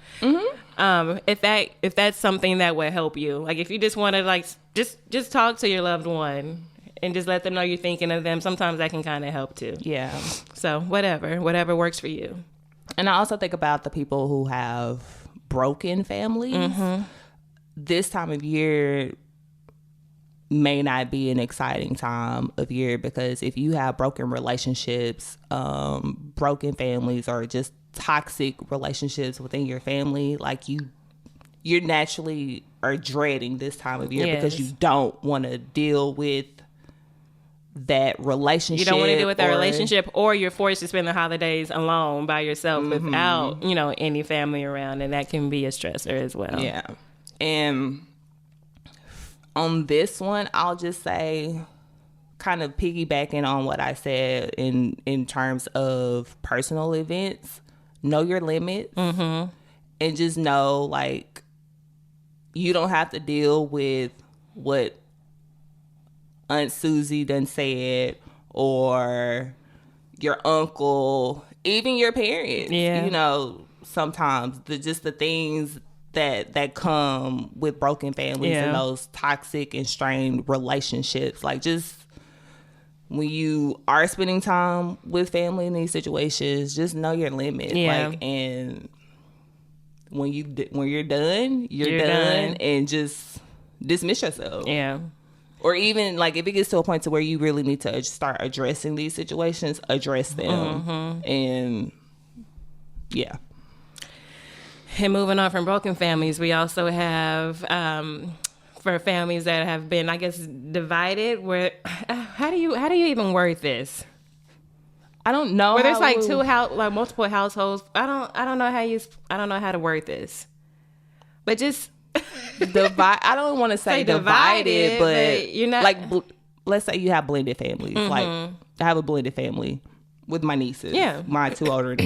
If that's something that would help you, like if you just want to like just talk to your loved one and just let them know you're thinking of them, sometimes that can kind of help too. Yeah. So whatever works for you. And I also think about the people who have broken families. This time of year, may not be an exciting time of year, because if you have broken relationships, broken families, or just toxic relationships within your family, like you're naturally are dreading this time of year, because you don't want to deal with that relationship. You don't want to deal with that relationship, or you're forced to spend the holidays alone by yourself without, any family around, and that can be a stressor as well. Yeah. And on this one, I'll just say, kind of piggybacking on what I said in terms of personal events, know your limits, and just know, like, you don't have to deal with what Aunt Susie done said, or your uncle, even your parents. Yeah. Sometimes the things that come with broken families and those toxic and strained relationships. Like, just when you are spending time with family in these situations, just know your limit. Yeah. Like, and when you're done, you're done, and just dismiss yourself. Yeah. Or even, like, if it gets to a point to where you really need to start addressing these situations, address them. And yeah. And moving on from broken families, we also have, for families that have been, I guess, divided, where, how do you even word this? I don't know. Where there's like multiple households. I don't know how to word this. But just divide. I don't want to say divided, but you're not, like, let's say you have blended families. Like, I have a blended family with my nieces. Yeah. My two older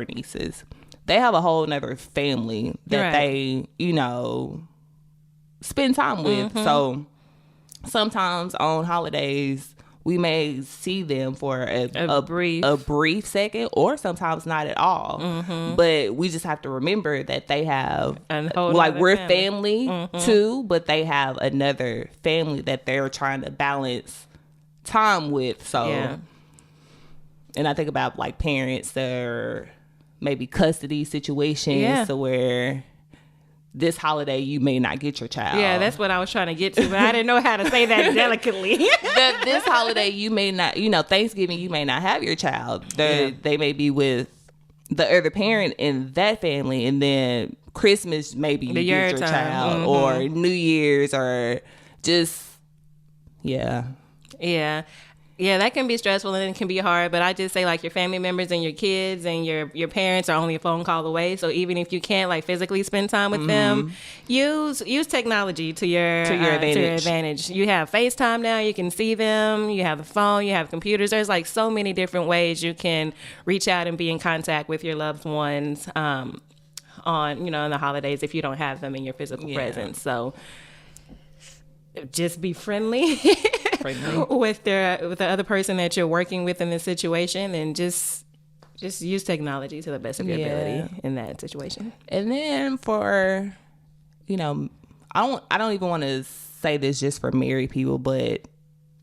nieces. They have a whole nother family that they, spend time with. So sometimes on holidays, we may see them for a brief second, or sometimes not at all. But we just have to remember that they have, like, we're family too, but they have another family that they're trying to balance time with. So, and I think about, like, parents that are maybe custody situations, to where this holiday you may not get your child. Yeah, that's what I was trying to get to, but I didn't know how to say that delicately. This holiday you may not, Thanksgiving you may not have your child. They may be with the other parent in that family, and then Christmas maybe you get your child, or New Year's, or just, Yeah, that can be stressful and it can be hard, but I just say, like, your family members and your kids and your parents are only a phone call away. So even if you can't, like, physically spend time with them, use technology to your advantage. You have FaceTime now. You can see them. You have the phone. You have computers. There's, like, so many different ways you can reach out and be in contact with your loved ones on, in the holidays if you don't have them in your physical presence. So just be friendly. with the other person that you're working with in this situation, and just use technology to the best of your ability in that situation. And then for, I don't even want to say this just for married people, but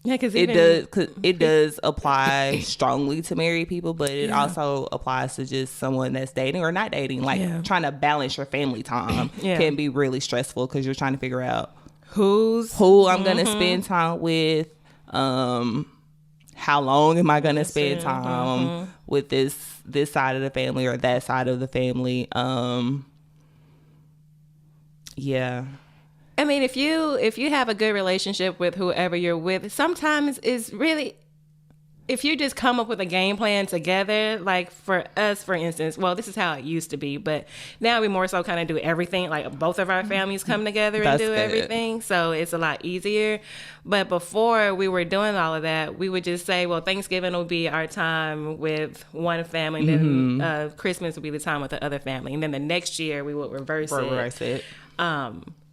it does apply strongly to married people, but it also applies to just someone that's dating or not dating. Like, trying to balance your family time can be really stressful, because you're trying to figure out who I'm going to spend time with, how long am I going to spend time with this side of the family or that side of the family. I mean, if you have a good relationship with whoever you're with, sometimes it's really, if you just come up with a game plan together, like for us, for instance, well, this is how it used to be, but now we more so kind of do everything. Like, both of our families come together and do everything. So it's a lot easier. But before we were doing all of that, we would just say, well, Thanksgiving will be our time with one family. Then Christmas will be the time with the other family. And then the next year we would reverse it.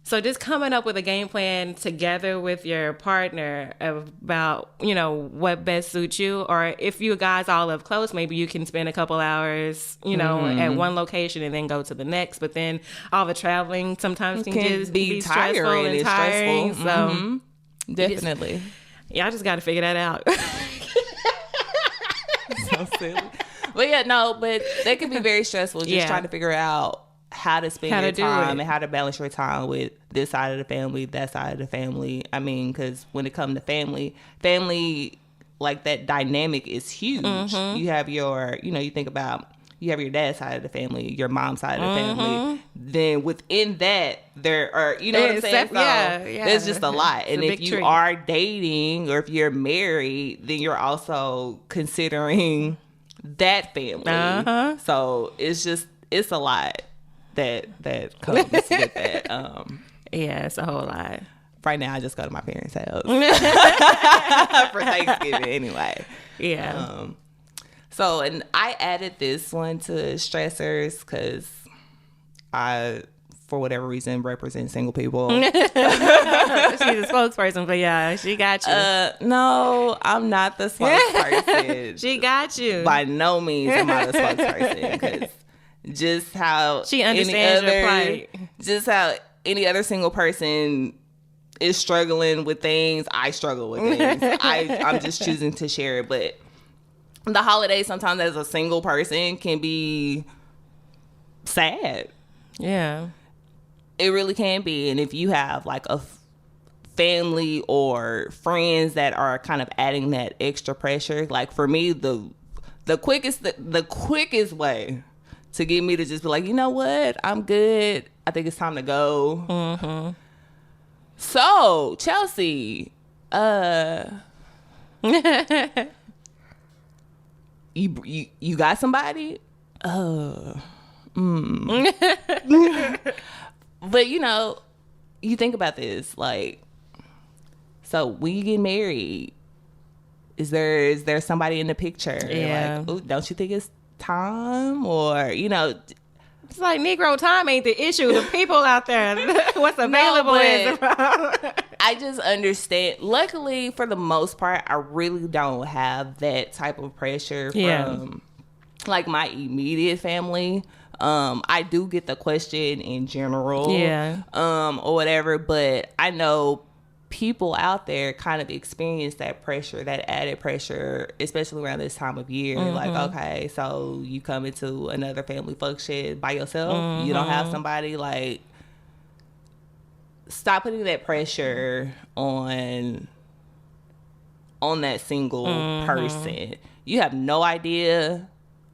So just coming up with a game plan together with your partner about, what best suits you. Or if you guys all live close, maybe you can spend a couple hours, at one location and then go to the next. But then all the traveling sometimes can just be stressful and tiring. So definitely. I just got to figure that out. So silly. But but that can be very stressful. Just trying to figure out how to spend your time and how to balance your time with this side of the family, that side of the family. I mean, because when it comes to family, like that dynamic is huge. You have your, you think about, you have your dad's side of the family, your mom's side of the family. Then within that, there are, you know what I'm saying? So there's just a lot. And if you are dating or if you're married, then you're also considering that family. So it's a lot that comes with that. Yeah, it's a whole lot. Right now, I just go to my parents' house for Thanksgiving anyway. Yeah. So, and I added this one to stressors because I, for whatever reason, represent single people. She's a spokesperson, but yeah, she got you. No, I'm not the spokesperson. She got you. By no means am I the spokesperson, because just how she understands your plight. Just how any other single person is struggling with things, I struggle with things. I'm just choosing to share it. But the holidays sometimes as a single person can be sad. Yeah. It really can be. And if you have like a family or friends that are kind of adding that extra pressure, like for me, the quickest way to get me to just be like, you know what, I'm good, I think it's time to go. So Chelsea, you got somebody? But you think about this, like, so when you get married, is there somebody in the picture? Yeah. Like, ooh, don't you think it's time? Or it's like Negro time ain't the issue. The people out there, what's available is. I just understand. Luckily, for the most part, I really don't have that type of pressure from like my immediate family. I do get the question in general, or whatever, but I know people out there kind of experience that pressure, that added pressure, especially around this time of year. Like, okay, so you come into another family function by yourself, you don't have somebody. Like, stop putting that pressure on that single person. You have no idea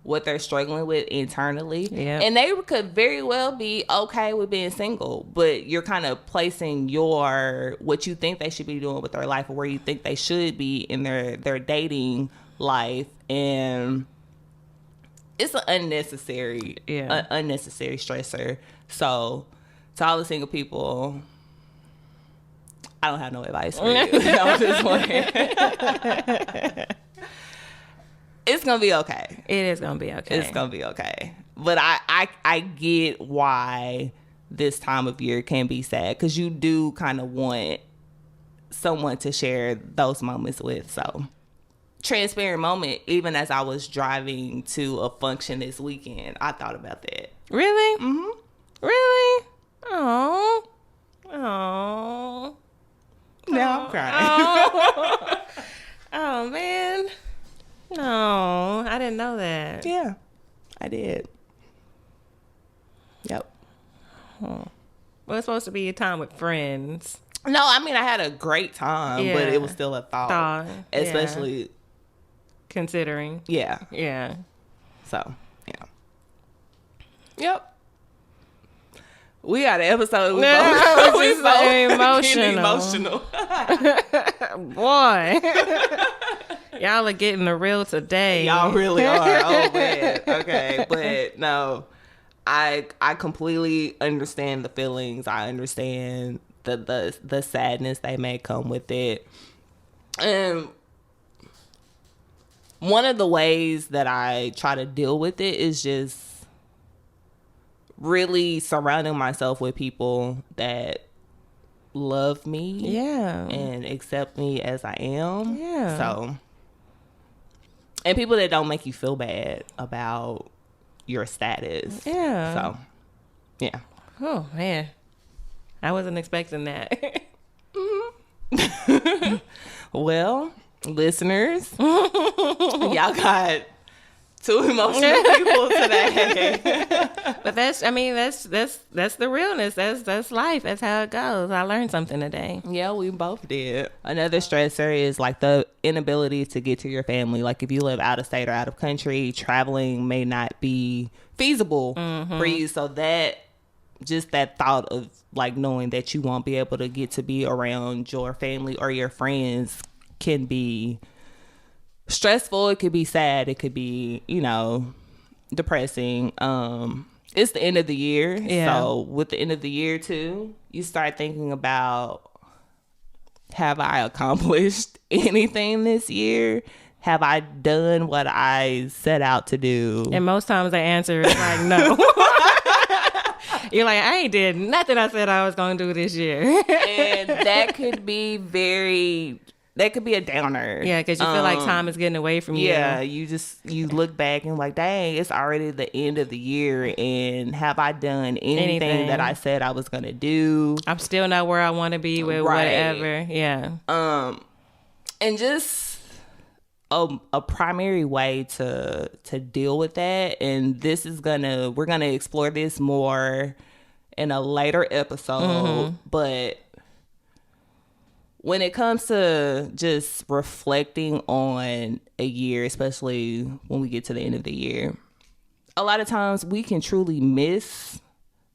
what they're struggling with internally. And they could very well be okay with being single, but you're kind of placing what you think they should be doing with their life, or where you think they should be in their dating life, and it's an unnecessary stressor. So to all the single people, I don't have no advice for you. I'm just playing. It's gonna be okay. It is gonna be okay. It's gonna be okay. But I get why this time of year can be sad, because you do kind of want someone to share those moments with. So, transparent moment. Even as I was driving to a function this weekend, I thought about that. Really? Mm-hmm. Really? Oh. Now I'm crying. Oh man. No, I didn't know that. Yeah, I did. Yep. Well, it's supposed to be a time with friends. No, I mean, I had a great time, but it was still a thought. Especially considering. Yeah. Yeah. So, yeah. Yep. We got an episode. We both emotional. Boy. Y'all are getting the real today. Y'all really are. Oh, man. Okay. But no, I completely understand the feelings. I understand the sadness that may come with it. And one of the ways that I try to deal with it is just really surrounding myself with people that love me and accept me as I am. So, and people that don't make you feel bad about your status. So, yeah. Oh man, I wasn't expecting that. Well, listeners, y'all got Two emotional people today. But that's the realness. That's life. That's how it goes. I learned something today. Yeah, we both did. Another stressor is like the inability to get to your family. Like if you live out of state or out of country, traveling may not be feasible for you. So that thought of like knowing that you won't be able to get to be around your family or your friends can be stressful. It could be sad. It could be, depressing. It's the end of the year. Yeah. So with the end of the year too, you start thinking about, have I accomplished anything this year? Have I done what I set out to do? And most times the answer is like, no. You're like, I ain't did nothing I said I was going to do this year. And that could be a downer. Yeah, because you feel like time is getting away from you. Yeah, you look back and like, dang, it's already the end of the year, and have I done anything that I said I was gonna do? I'm still not where I want to be with whatever. Yeah. And just a primary way to deal with that, and we're gonna explore this more in a later episode, but when it comes to just reflecting on a year, especially when we get to the end of the year, a lot of times we can truly miss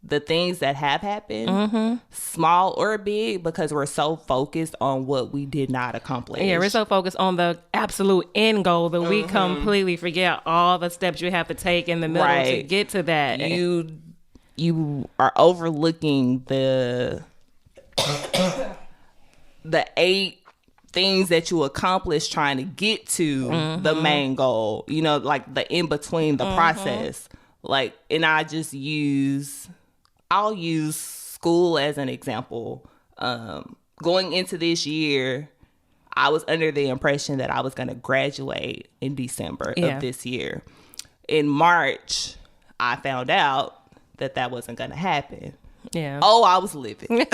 the things that have happened, small or big, because we're so focused on what we did not accomplish. Yeah, we're so focused on the absolute end goal that we completely forget all the steps you have to take in the middle to get to that. You are overlooking the 8 things that you accomplished trying to get to the main goal, like the in between, the process. Like, and I'll use school as an example. Going into this year, I was under the impression that I was going to graduate in December of this year. In March, I found out that wasn't going to happen. Yeah. Oh, I was livid. Because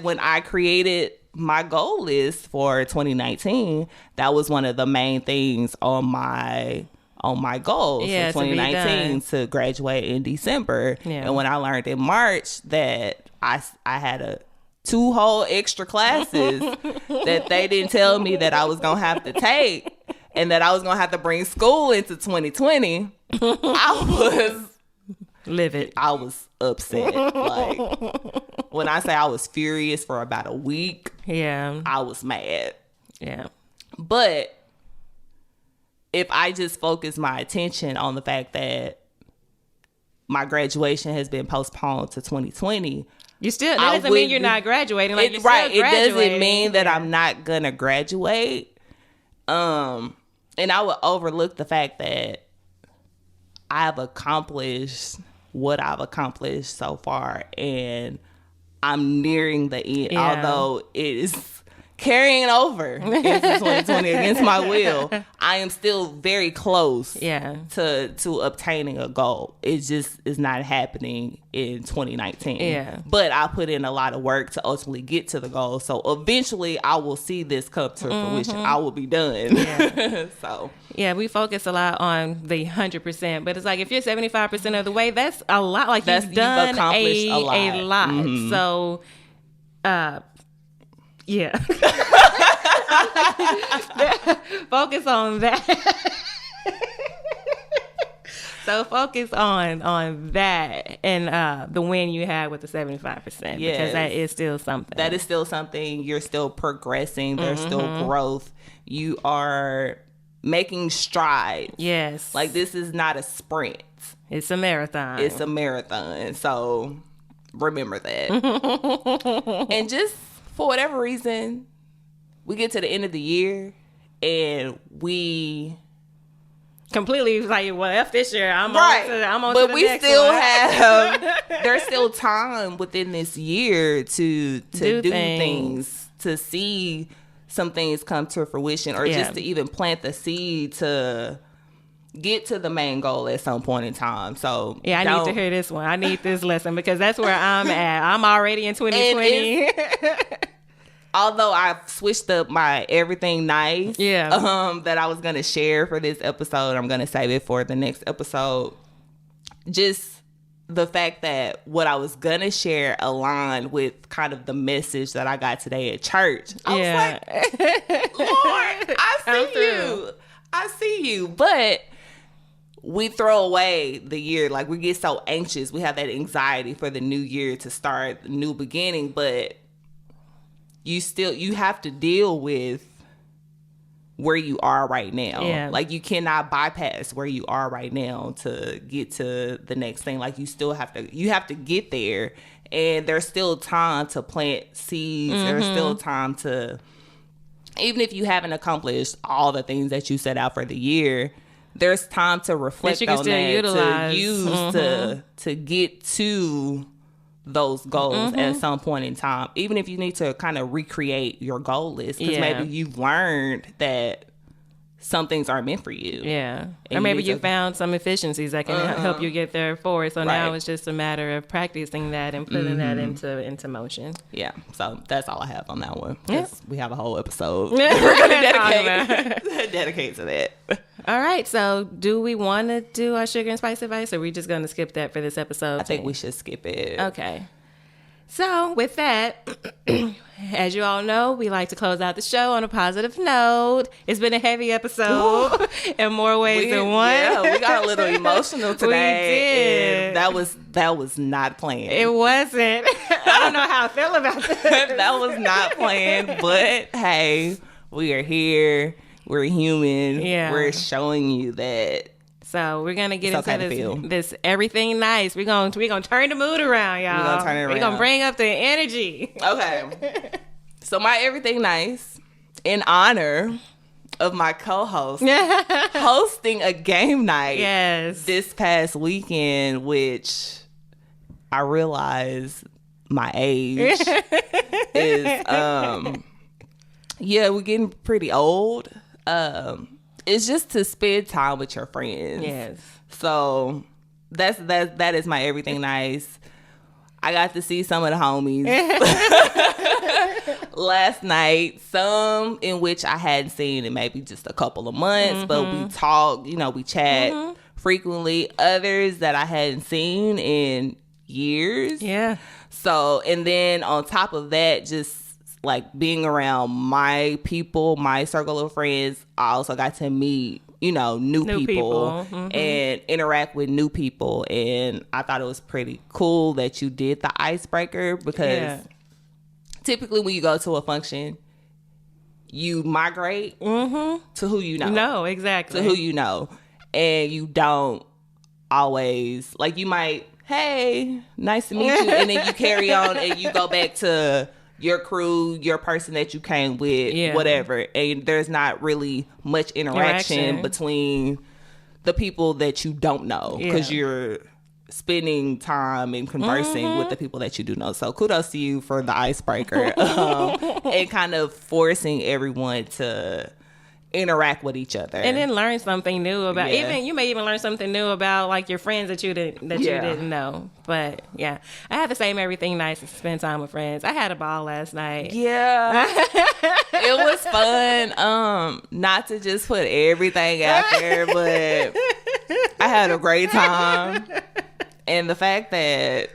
when I created my goal list for 2019, that was one of the main things on my goals for 2019 to graduate in December. Yeah. And when I learned in March that I had 2 whole extra classes that they didn't tell me that I was gonna have to take, and that I was gonna have to bring school into 2020, I was livid. I was upset. Like, when I say I was furious for about a week, I was mad. Yeah. But if I just focus my attention on the fact that my graduation has been postponed to 2020, that doesn't mean you're not graduating. Like, it doesn't mean that I'm not gonna graduate. And I would overlook the fact that I've accomplished what I've accomplished so far, and I'm nearing the end, although it is carrying over into 2020 against my will. I am still very close to obtaining a goal. It just is not happening in 2019. Yeah. But I put in a lot of work to ultimately get to the goal. So eventually I will see this come to fruition. I will be done. Yeah. So yeah, we focus a lot on the 100%, but it's like if you're 75% of the way, that's a lot. Like, you've done a lot. Mm-hmm. So yeah. Focus on that. So focus on that and the win you had with the 75%, because that is still something. That is still something. You're still progressing. There's still growth. You are making strides. Yes. Like, this is not a sprint. It's a marathon. It's a marathon. So remember that. And just for whatever reason, we get to the end of the year and we completely like, well, F this year. I'm on but to the we next still one. have there's still time within this year to do things, to see some things come to fruition, or just to even plant the seed to get to the main goal at some point in time. So I need to hear this one. I need this lesson, because that's where I'm at. I'm already in 2020. although I switched up my everything nice, that I was gonna share for this episode, I'm gonna save it for the next episode. Just the fact that what I was gonna share aligned with kind of the message that I got today at church. I was like, Lord, I see you. But we throw away the year. Like, we get so anxious. We have that anxiety for the new year to start the new beginning. But you have to deal with where you are right now. Yeah. Like, you cannot bypass where you are right now to get to the next thing. Like, you have to get there, and there's still time to plant seeds. There's still time to, even if you haven't accomplished all the things that you set out for the year, there's time to reflect on that, utilize. To use to get to those goals at some point in time, even if you need to kind of recreate your goal list, because maybe you've learned that some things aren't meant for you. Yeah. Or maybe you found some efficiencies that can help you get there forward. So now it's just a matter of practicing that and putting that into motion. Yeah. So that's all I have on that one. We have a whole episode we're going to dedicate to that. All right. So do we want to do our sugar and spice advice, or are we just going to skip that for this episode? I think we should skip it. Okay. So with that, as you all know, we like to close out the show on a positive note. It's been a heavy episode in more ways than one. Yeah, we got a little emotional today. We did. And that was not planned. It wasn't. I don't know how I feel about that. That was not planned, but hey, we are here. We're human. Yeah. We're showing you that. So we're gonna get into this everything nice. We're gonna turn the mood around, y'all. We're gonna turn it around. We're gonna bring up the energy. Okay. So my everything nice, in honor of my co-host hosting a game night this past weekend, which I realize my age is we're getting pretty old. It's just to spend time with your friends. Yes. So that is my everything nice. I got to see some of the homies last night. Some in which I hadn't seen in maybe just a couple of months, but we talk, we chat frequently. Others that I hadn't seen in years. Yeah. So, and then on top of that, just like being around my people, my circle of friends, I also got to meet, new people. And interact with new people. And I thought it was pretty cool that you did the icebreaker, because typically when you go to a function, you migrate to who you know. No, exactly. To who you know. And you don't always, like, you might, hey, nice to meet you. And then you carry on and you go back to your crew, your person that you came with, whatever. And there's not really much interaction between the people that you don't know, because you're spending time and conversing with the people that you do know. So kudos to you for the icebreaker and kind of forcing everyone to interact with each other and then learn something new about you may even learn something new about, like, your friends that you didn't know. But I had the same everything nice to spend time with friends. I had a ball last night. It was fun. Not to just put everything out there, but I had a great time. And the fact that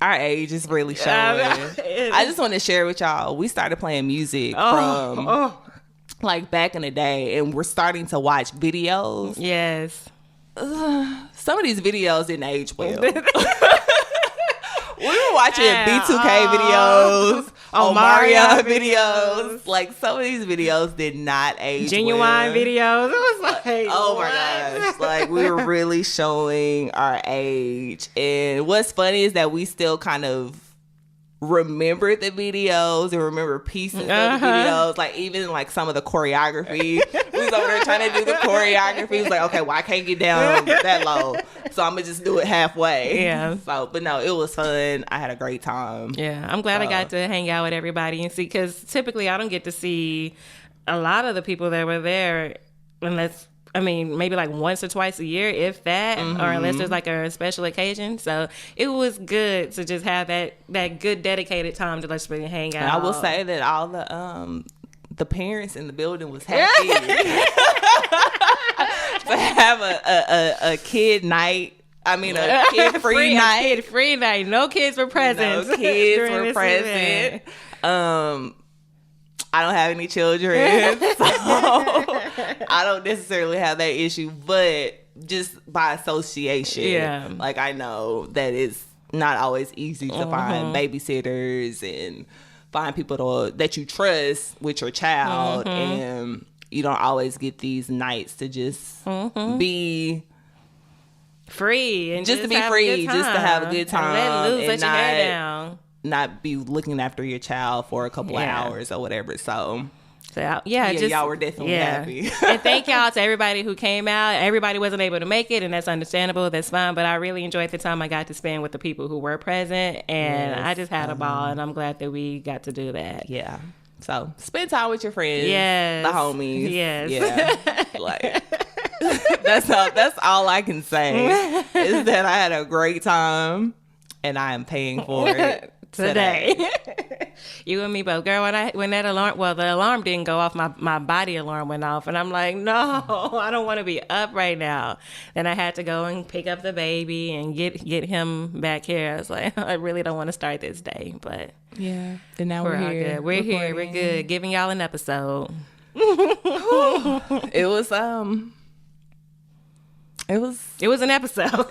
our age is really showing. I just want to share with y'all, we started playing music from like back in the day, and we're starting to watch videos. Yes. Some of these videos didn't age well. We were watching B2K videos, Omarion videos. Like, some of these videos did not age Genuine videos. It was like, oh my gosh. Like, we were really showing our age. And what's funny is that we still kind of remember the videos and remember pieces of the videos, like even like some of the choreography. We was over there trying to do the choreography. It was like, okay, well, I can't get down that low, so I'm gonna just do it halfway. So, but no, it was fun. I had a great time. I'm glad I got to hang out with everybody and see, because typically I don't get to see a lot of the people that were there unless I mean, maybe like once or twice a year, if that, or unless there's like a special occasion. So it was good to just have that good dedicated time to just really hang out. And I will say that all the parents in the building was happy to have a kid night. I mean, a kid free night. A kid free night. No kids were present. No kids were present. I don't have any children, so I don't necessarily have that issue. But just by association, like I know that it's not always easy to find babysitters and find people that you trust with your child, and you don't always get these nights to just be free and just to be free, just to have a good time, let loose, let your hair down. Not be looking after your child for a couple of hours or whatever. So y'all were definitely happy. And thank y'all to everybody who came out. Everybody wasn't able to make it, and that's understandable. That's fine. But I really enjoyed the time I got to spend with the people who were present, and I just had a ball, and I'm glad that we got to do that. Yeah. So spend time with your friends, yes, the homies. Yes. Yeah. Like that's all I can say is that I had a great time, and I am paying for it. Today. You and me both. Girl, when that alarm, the alarm didn't go off, my body alarm went off, and I'm like, no, I don't want to be up right now. Then I had to go and pick up the baby and get him back here. I was like, I really don't want to start this day, but yeah. And now we're here. Good. We're here. We're good. Giving y'all an episode. It was an episode.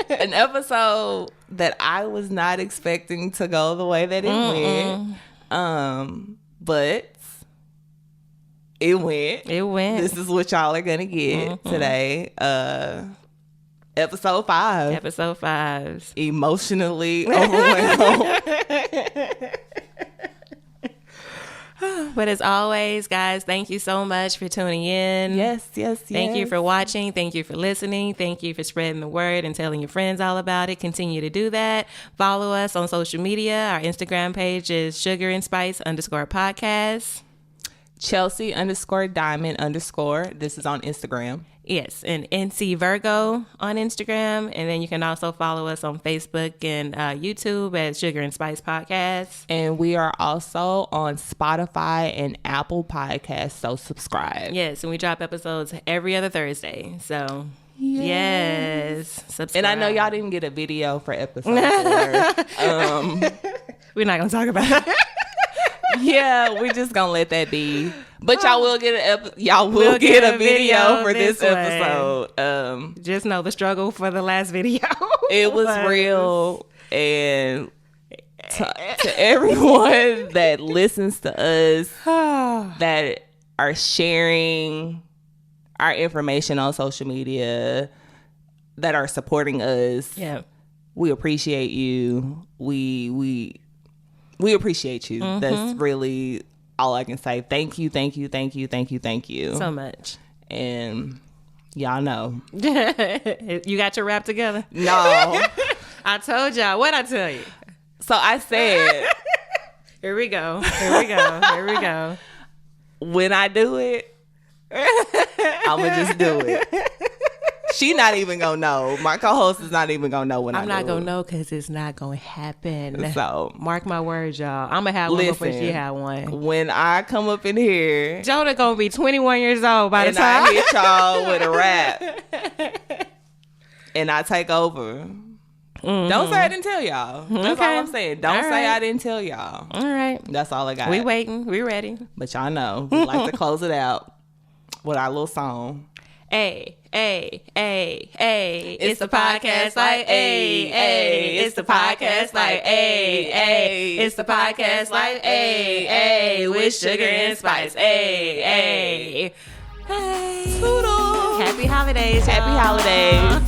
An episode that I was not expecting to go the way that it went. But it went. This is what y'all are gonna get today. Episode 5. Emotionally overwhelmed. But as always, guys, thank you so much for tuning in. Yes. Thank you for watching. Thank you for listening. Thank you for spreading the word and telling your friends all about it. Continue to do that. Follow us on social media. Our Instagram page is sugarandspice_podcast. Chelsea_diamond_. This is on Instagram. Yes, and NC Virgo on Instagram. And then you can also follow us on Facebook and YouTube at Sugar and Spice Podcast. And we are also on Spotify and Apple Podcasts, so subscribe. Yes, and we drop episodes every other Thursday. So, yes, subscribe. And I know y'all didn't get a video for episode 4. We're not going to talk about it. Yeah, we're just gonna let that be. But y'all will get a video for this episode. Just know the struggle for the last video. It was real, and to everyone that listens to us, that are sharing our information on social media, that are supporting us. Yeah, we appreciate you. We appreciate you. That's really all I can say. Thank you so much. And y'all know. You got your rap together? No. I told y'all. What'd I tell you? So I said. Here we go. When I do it, I'm going to just do it. She not even gonna know. My co-host is not even gonna know when I'm not gonna know because it's not gonna happen. So mark my words, y'all. I'm gonna have one before she had one. When I come up in here, Jonah gonna be 21 years old by the time I hit y'all with a rap, and I take over. Don't say I didn't tell y'all. That's all I'm saying. Don't say I didn't tell y'all. All right. That's all I got. We waiting. We ready. But y'all know we like to close it out with our little song. Hey, it's the podcast like hey, it's the podcast like hey, it's the podcast like hey, with Sugar and Spice, hey. Toodles. Happy holidays, y'all. Happy holidays.